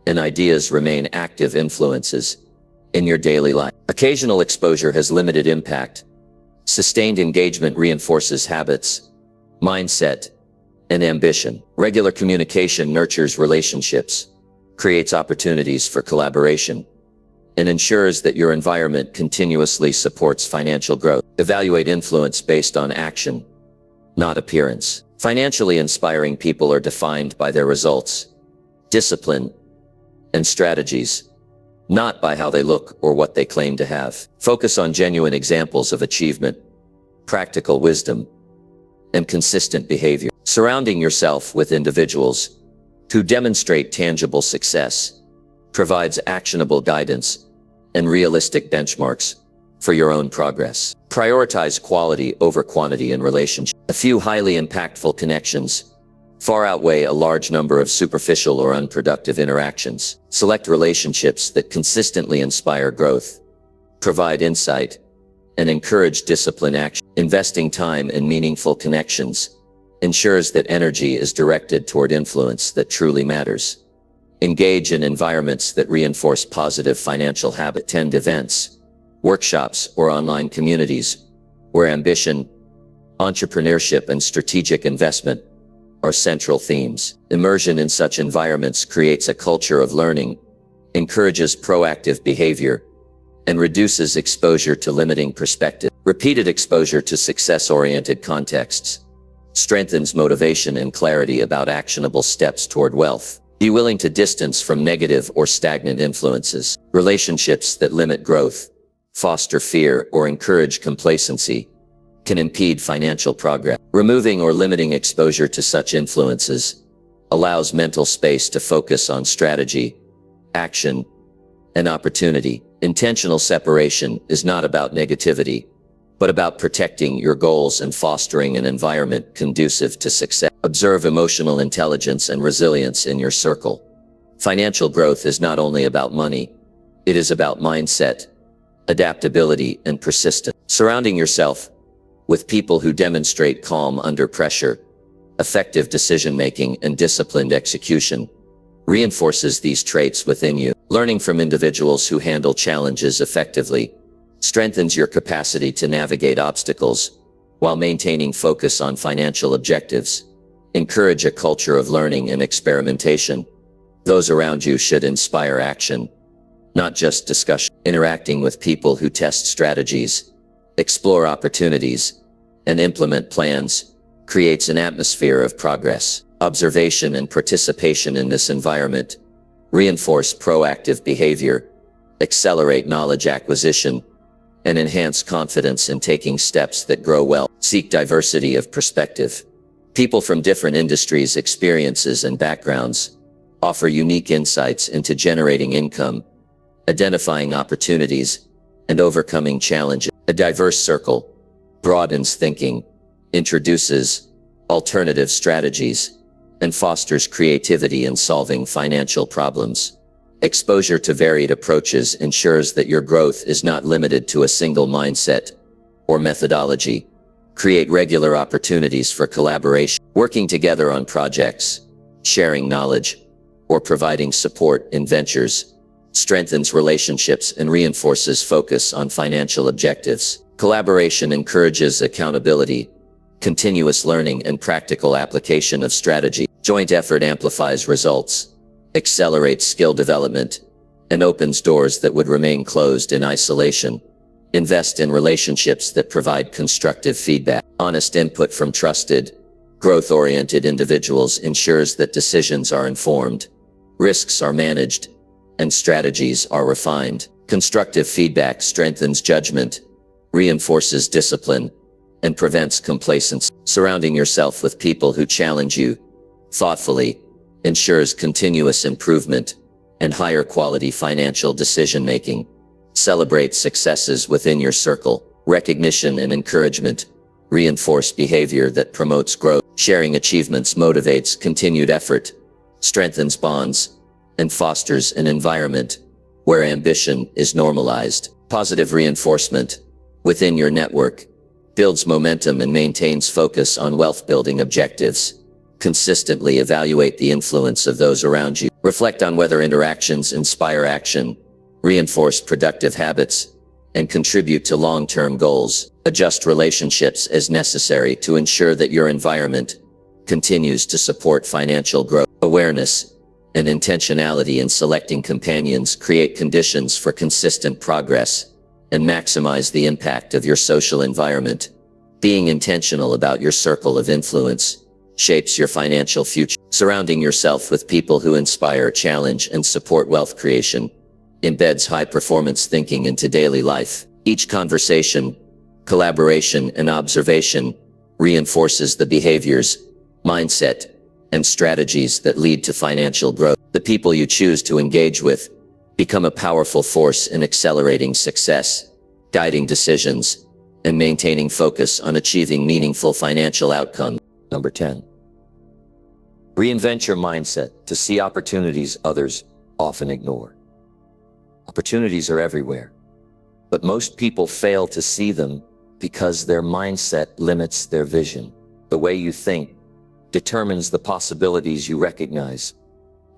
Speaker 1: and ideas remain active influences in your daily life. Occasional exposure has limited impact. Sustained engagement reinforces habits, mindset, and ambition. Regular communication nurtures relationships, creates opportunities for collaboration, and ensures that your environment continuously supports financial growth. Evaluate influence based on action, not appearance. Financially inspiring people are defined by their results, discipline, and strategies, not by how they look or what they claim to have. Focus on genuine examples of achievement, practical wisdom, and consistent behavior. Surrounding yourself with individuals who demonstrate tangible success provides actionable guidance and realistic benchmarks for your own progress. Prioritize quality over quantity in relationships. A few highly impactful connections far outweigh a large number of superficial or unproductive interactions. Select relationships that consistently inspire growth, provide insight, and encourage disciplined action. Investing time in meaningful connections ensures that energy is directed toward influence that truly matters. Engage in environments that reinforce positive financial habits. Attend events, workshops, or online communities where ambition, entrepreneurship, and strategic investment are central themes. Immersion in such environments creates a culture of learning, encourages proactive behavior, and reduces exposure to limiting perspective. Repeated exposure to success-oriented contexts strengthens motivation and clarity about actionable steps toward wealth. Be willing to distance from negative or stagnant influences. Relationships that limit growth, foster fear, or encourage complacency can impede financial progress. Removing or limiting exposure to such influences allows mental space to focus on strategy, action, and opportunity. Intentional separation is not about negativity, but about protecting your goals and fostering an environment conducive to success. Observe emotional intelligence and resilience in your circle. Financial growth is not only about money,
Speaker 2: It is about mindset, adaptability, and persistence. Surrounding yourself with people who demonstrate calm under pressure, effective decision-making, and disciplined execution reinforces these traits within you. Learning from individuals who handle challenges effectively strengthens your capacity to navigate obstacles while maintaining focus on financial objectives. Encourage a culture of learning and experimentation. Those around you should inspire action, not just discussion. Interacting with people who test strategies, explore opportunities, and implement plans creates an atmosphere of progress. Observation and participation in this environment reinforce proactive behavior, accelerate knowledge acquisition, and enhance confidence in taking steps that grow well. Seek diversity of perspective. People from different industries, experiences, and backgrounds offer unique insights into generating income, identifying opportunities, and overcoming challenges. A diverse circle broadens thinking, introduces alternative strategies, and fosters creativity in solving financial problems. Exposure to varied approaches ensures that your growth is not limited to a single mindset or methodology. Create regular opportunities for collaboration, working together on projects, sharing knowledge, or providing support in ventures strengthens relationships and reinforces focus on financial objectives. Collaboration encourages accountability, continuous learning, and practical application of strategy. Joint effort amplifies results, accelerates skill development, and opens doors that would remain closed in isolation. Invest in relationships that provide constructive feedback. Honest input from trusted, growth-oriented individuals ensures that decisions are informed, risks are managed, and strategies are refined. Constructive feedback strengthens judgment, reinforces discipline, and prevents complacency. Surrounding yourself with people who challenge you thoughtfully ensures continuous improvement and higher quality financial decision-making. Celebrate successes within your circle. Recognition and encouragement reinforce behavior that promotes growth. Sharing achievements motivates continued effort, strengthens bonds, and fosters an environment where ambition is normalized. Positive reinforcement within your network builds momentum and maintains focus on wealth-building objectives. Consistently evaluate the influence of those around you. Reflect on whether interactions inspire action, reinforce productive habits, and contribute to long-term goals. Adjust relationships as necessary to ensure that your environment continues to support financial growth. Awareness and intentionality in selecting companions create conditions for consistent progress and maximize the impact of your social environment. Being intentional about your circle of influence shapes your financial future. Surrounding yourself with people who inspire, challenge, and support wealth creation embeds high-performance thinking into daily life. Each conversation, collaboration, and observation reinforces the behaviors, mindset, and strategies that lead to financial growth. The people you choose to engage with become a powerful force in accelerating success, guiding decisions, and maintaining focus on achieving meaningful financial outcomes.
Speaker 1: Number 10. Reinvent your mindset to see opportunities others often ignore. Opportunities are everywhere, but most people fail to see them because their mindset limits their vision. The way you think determines the possibilities you recognize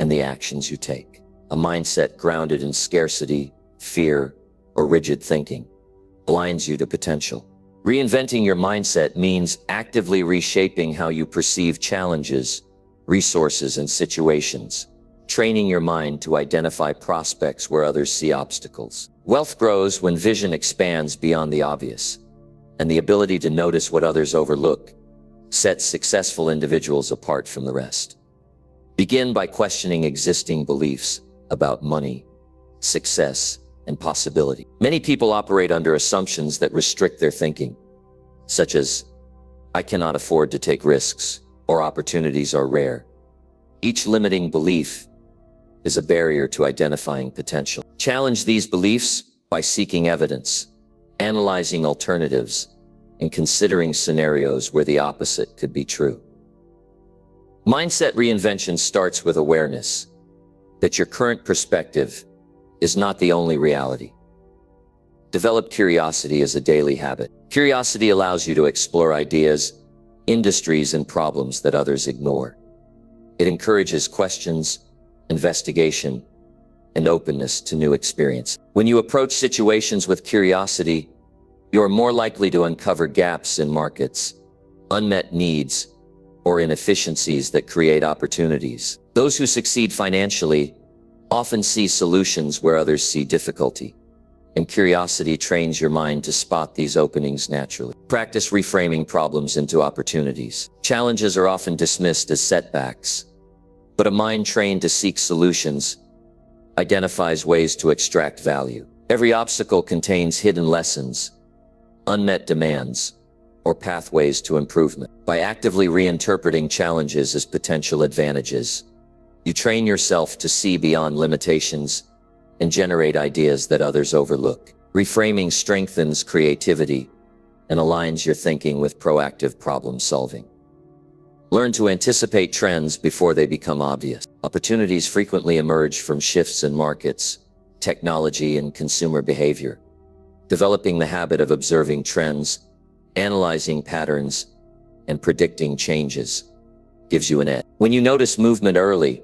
Speaker 1: and the actions you take. A mindset grounded in scarcity, fear, or rigid thinking blinds you to potential. Reinventing your mindset means actively reshaping how you perceive challenges, resources, and situations, training your mind to identify prospects where others see obstacles. Wealth grows when vision expands beyond the obvious, and the ability to notice what others overlook sets successful individuals apart from the rest. Begin by questioning existing beliefs about money, success, and possibility. Many people operate under assumptions that restrict their thinking, such as, I cannot afford to take risks, or opportunities are rare. Each limiting belief is a barrier to identifying potential. Challenge these beliefs by seeking evidence, analyzing alternatives, and considering scenarios where the opposite could be true. Mindset reinvention starts with awareness that your current perspective is not the only reality. Develop curiosity as a daily habit. Curiosity allows you to explore ideas, industries, and problems that others ignore. It encourages questions, investigation, and openness to new experience. When you approach situations with curiosity, you are more likely to uncover gaps in markets, unmet needs, or inefficiencies that create opportunities. Those who succeed financially often see solutions where others see difficulty, and curiosity trains your mind to spot these openings naturally. Practice reframing problems into opportunities. Challenges are often dismissed as setbacks, but a mind trained to seek solutions identifies ways to extract value. Every obstacle contains hidden lessons, unmet demands, or pathways to improvement. By actively reinterpreting challenges as potential advantages, you train yourself to see beyond limitations and generate ideas that others overlook. Reframing strengthens creativity and aligns your thinking with proactive problem solving. Learn to anticipate trends before they become obvious. Opportunities frequently emerge from shifts in markets, technology, and consumer behavior. Developing the habit of observing trends, analyzing patterns, and predicting changes gives you an edge. When you notice movement early,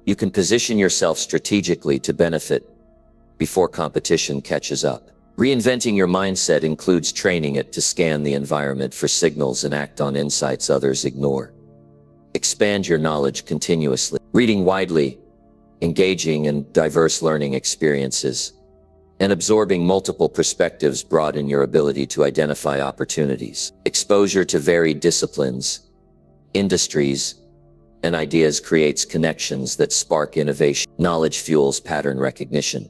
Speaker 1: you can position yourself strategically to benefit before competition catches up. Reinventing your mindset includes training it to scan the environment for signals and act on insights others ignore. Expand your knowledge continuously. Reading widely, engaging in diverse learning experiences, and absorbing multiple perspectives broaden your ability to identify opportunities. Exposure to varied disciplines, industries, and ideas creates connections that spark innovation. Knowledge fuels pattern recognition,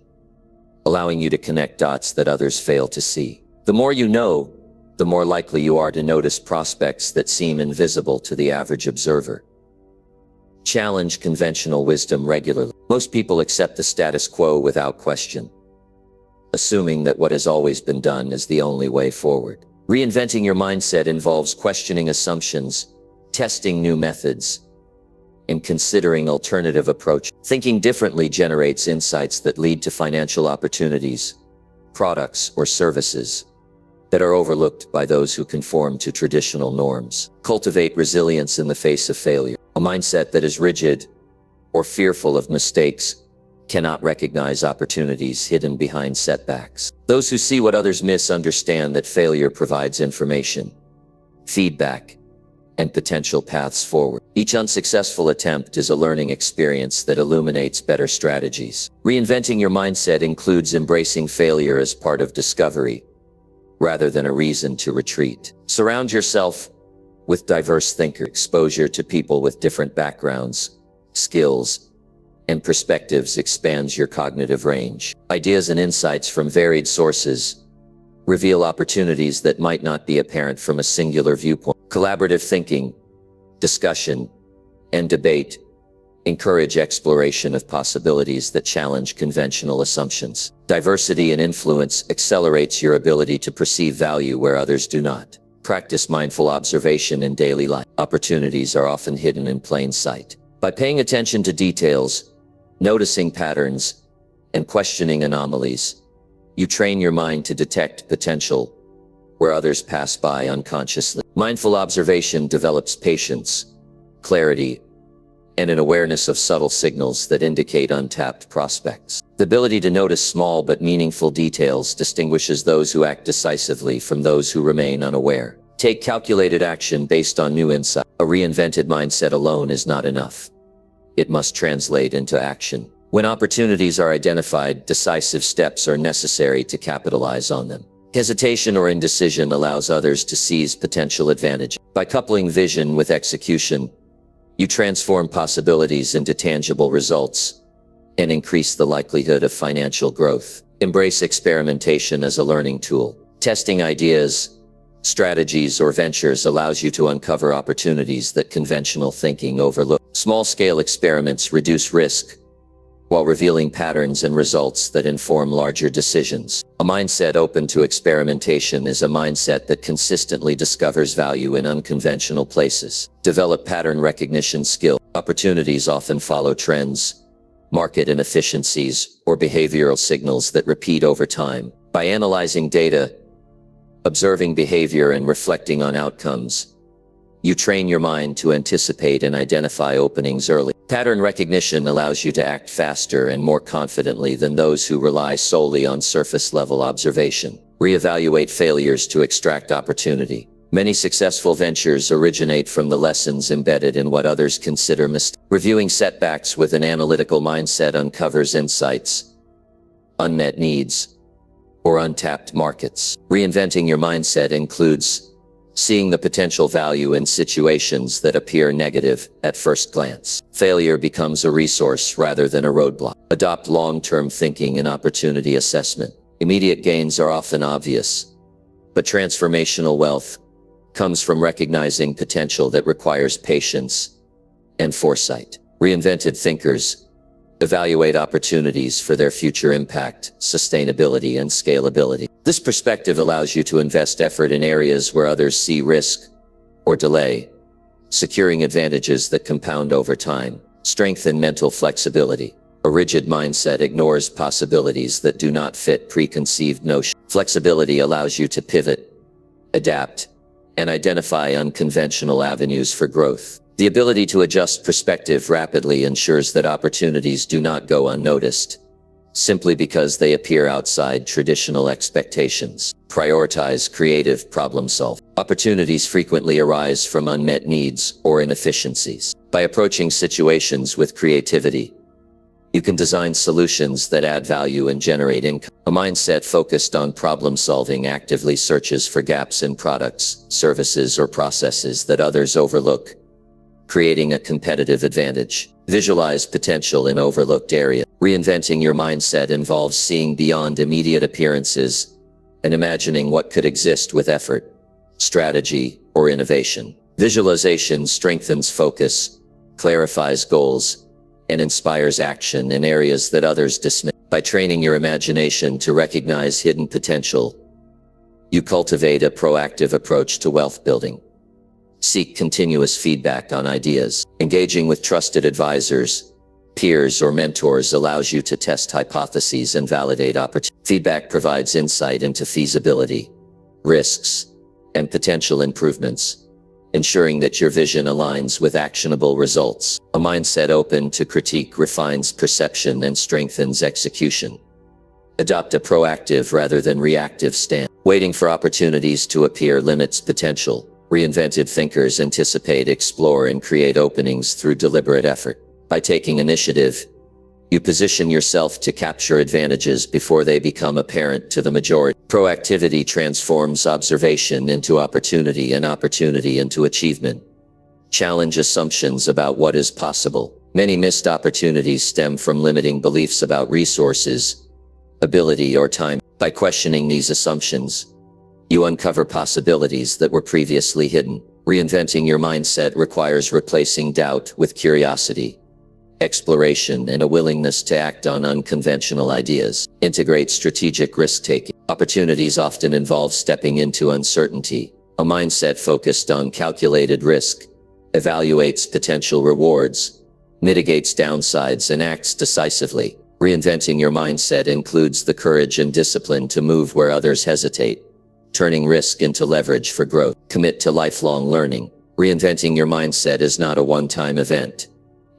Speaker 1: allowing you to connect dots that others fail to see. The more you know, the more likely you are to notice prospects that seem invisible to the average observer. Challenge conventional wisdom regularly. Most people accept the status quo without question, assuming that what has always been done is the only way forward. Reinventing your mindset involves questioning assumptions, testing new methods, and considering alternative approaches. Thinking differently generates insights that lead to financial opportunities, products, or services that are overlooked by those who conform to traditional norms. Cultivate resilience in the face of failure. A mindset that is rigid or fearful of mistakes cannot recognize opportunities hidden behind setbacks. Those who see what others miss understand that failure provides information, feedback, and potential paths forward. Each unsuccessful attempt is a learning experience that illuminates better strategies. Reinventing your mindset includes embracing failure as part of discovery, rather than a reason to retreat. Surround yourself with diverse thinkers. Exposure to people with different backgrounds, skills, and perspectives expands your cognitive range. Ideas and insights from varied sources reveal opportunities that might not be apparent from a singular viewpoint. Collaborative thinking, discussion, and debate encourage exploration of possibilities that challenge conventional assumptions. Diversity and influence accelerates your ability to perceive value where others do not. Practice mindful observation in daily life. Opportunities are often hidden in plain sight. By paying attention to details, noticing patterns, and questioning anomalies, you train your mind to detect potential where others pass by unconsciously. Mindful observation develops patience, clarity, and an awareness of subtle signals that indicate untapped prospects. The ability to notice small but meaningful details distinguishes those who act decisively from those who remain unaware. Take calculated action based on new insight. A reinvented mindset alone is not enough. It must translate into action. When opportunities are identified, decisive steps are necessary to capitalize on them. Hesitation or indecision allows others to seize potential advantage. By coupling vision with execution, you transform possibilities into tangible results and increase the likelihood of financial growth. Embrace experimentation as a learning tool. Testing ideas, strategies, or ventures allows you to uncover opportunities that conventional thinking overlooks. Small-scale experiments reduce risk while revealing patterns and results that inform larger decisions. A mindset open to experimentation is a mindset that consistently discovers value in unconventional places. Develop pattern recognition skill. Opportunities often follow trends, market inefficiencies, or behavioral signals that repeat over time. By analyzing data, observing behavior, and reflecting on outcomes, you train your mind to anticipate and identify openings early. Pattern recognition allows you to act faster and more confidently than those who rely solely on surface-level observation. Reevaluate failures to extract opportunity. Many successful ventures originate from the lessons embedded in what others consider mistakes. Reviewing setbacks with an analytical mindset uncovers insights, unmet needs, or untapped markets. Reinventing your mindset includes seeing the potential value in situations that appear negative at first glance. Failure becomes a resource rather than a roadblock. Adopt long-term thinking and opportunity assessment. Immediate gains are often obvious, but transformational wealth comes from recognizing potential that requires patience and foresight. Reinvented thinkers evaluate opportunities for their future impact, sustainability, and scalability. This perspective allows you to invest effort in areas where others see risk or delay, securing advantages that compound over time. Strengthen mental flexibility. A rigid mindset ignores possibilities that do not fit preconceived notions. Flexibility allows you to pivot, adapt, and identify unconventional avenues for growth. The ability to adjust perspective rapidly ensures that opportunities do not go unnoticed, simply because they appear outside traditional expectations. Prioritize creative problem solving. Opportunities frequently arise from unmet needs or inefficiencies. By approaching situations with creativity, you can design solutions that add value and generate income. A mindset focused on problem solving actively searches for gaps in products, services, or processes that others overlook, creating a competitive advantage. Visualize potential in overlooked areas. Reinventing your mindset involves seeing beyond immediate appearances and imagining what could exist with effort, strategy, or innovation. Visualization strengthens focus, clarifies goals, and inspires action in areas that others dismiss. By training your imagination to recognize hidden potential, you cultivate a proactive approach to wealth building. Seek continuous feedback on ideas. Engaging with trusted advisors, peers, or mentors allows you to test hypotheses and validate opportunities. Feedback provides insight into feasibility, risks, and potential improvements, ensuring that your vision aligns with actionable results. A mindset open to critique refines perception and strengthens execution. Adopt a proactive rather than reactive stance. Waiting for opportunities to appear limits potential. Reinvented thinkers anticipate, explore, and create openings through deliberate effort. By taking initiative, you position yourself to capture advantages before they become apparent to the majority. Proactivity transforms observation into opportunity and opportunity into achievement. Challenge assumptions about what is possible. Many missed opportunities stem from limiting beliefs about resources, ability, or time. By questioning these assumptions, you uncover possibilities that were previously hidden. Reinventing your mindset requires replacing doubt with curiosity, exploration, and a willingness to act on unconventional ideas. Integrate strategic risk-taking. Opportunities often involve stepping into uncertainty. A mindset focused on calculated risk evaluates potential rewards, mitigates downsides, and acts decisively. Reinventing your mindset includes the courage and discipline to move where others hesitate, turning risk into leverage for growth. Commit to lifelong learning. Reinventing your mindset is not a one-time event.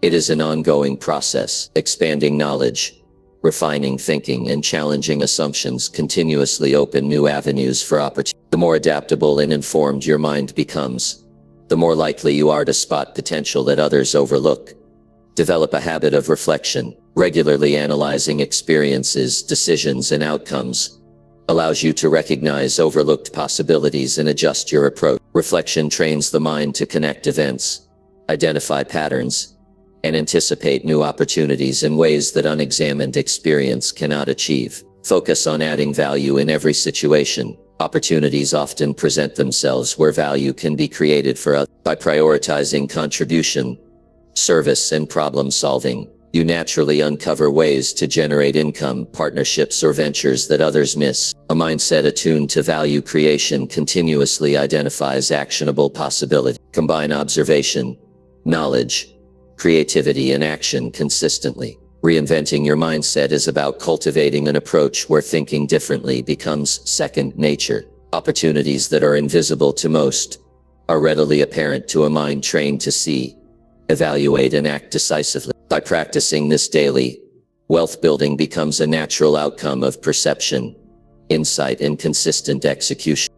Speaker 1: It is an ongoing process. Expanding knowledge, refining thinking, and challenging assumptions continuously open new avenues for opportunity. The more adaptable and informed your mind becomes, the more likely you are to spot potential that others overlook. Develop a habit of reflection. Regularly analyzing experiences, decisions, and outcomes allows you to recognize overlooked possibilities and adjust your approach. Reflection trains the mind to connect events, identify patterns, and anticipate new opportunities in ways that unexamined experience cannot achieve. Focus on adding value in every situation. Opportunities often present themselves where value can be created for others. By prioritizing contribution, service, and problem solving, you naturally uncover ways to generate income, partnerships, or ventures that others miss. A mindset attuned to value creation continuously identifies actionable possibilities. Combine observation, knowledge, creativity, and action consistently.
Speaker 2: Reinventing your mindset is about cultivating an approach where thinking differently becomes second nature. Opportunities that are invisible to most are readily apparent to a mind trained to see, evaluate, and act decisively. By practicing this daily, wealth building becomes a natural outcome of perception, insight, and consistent execution.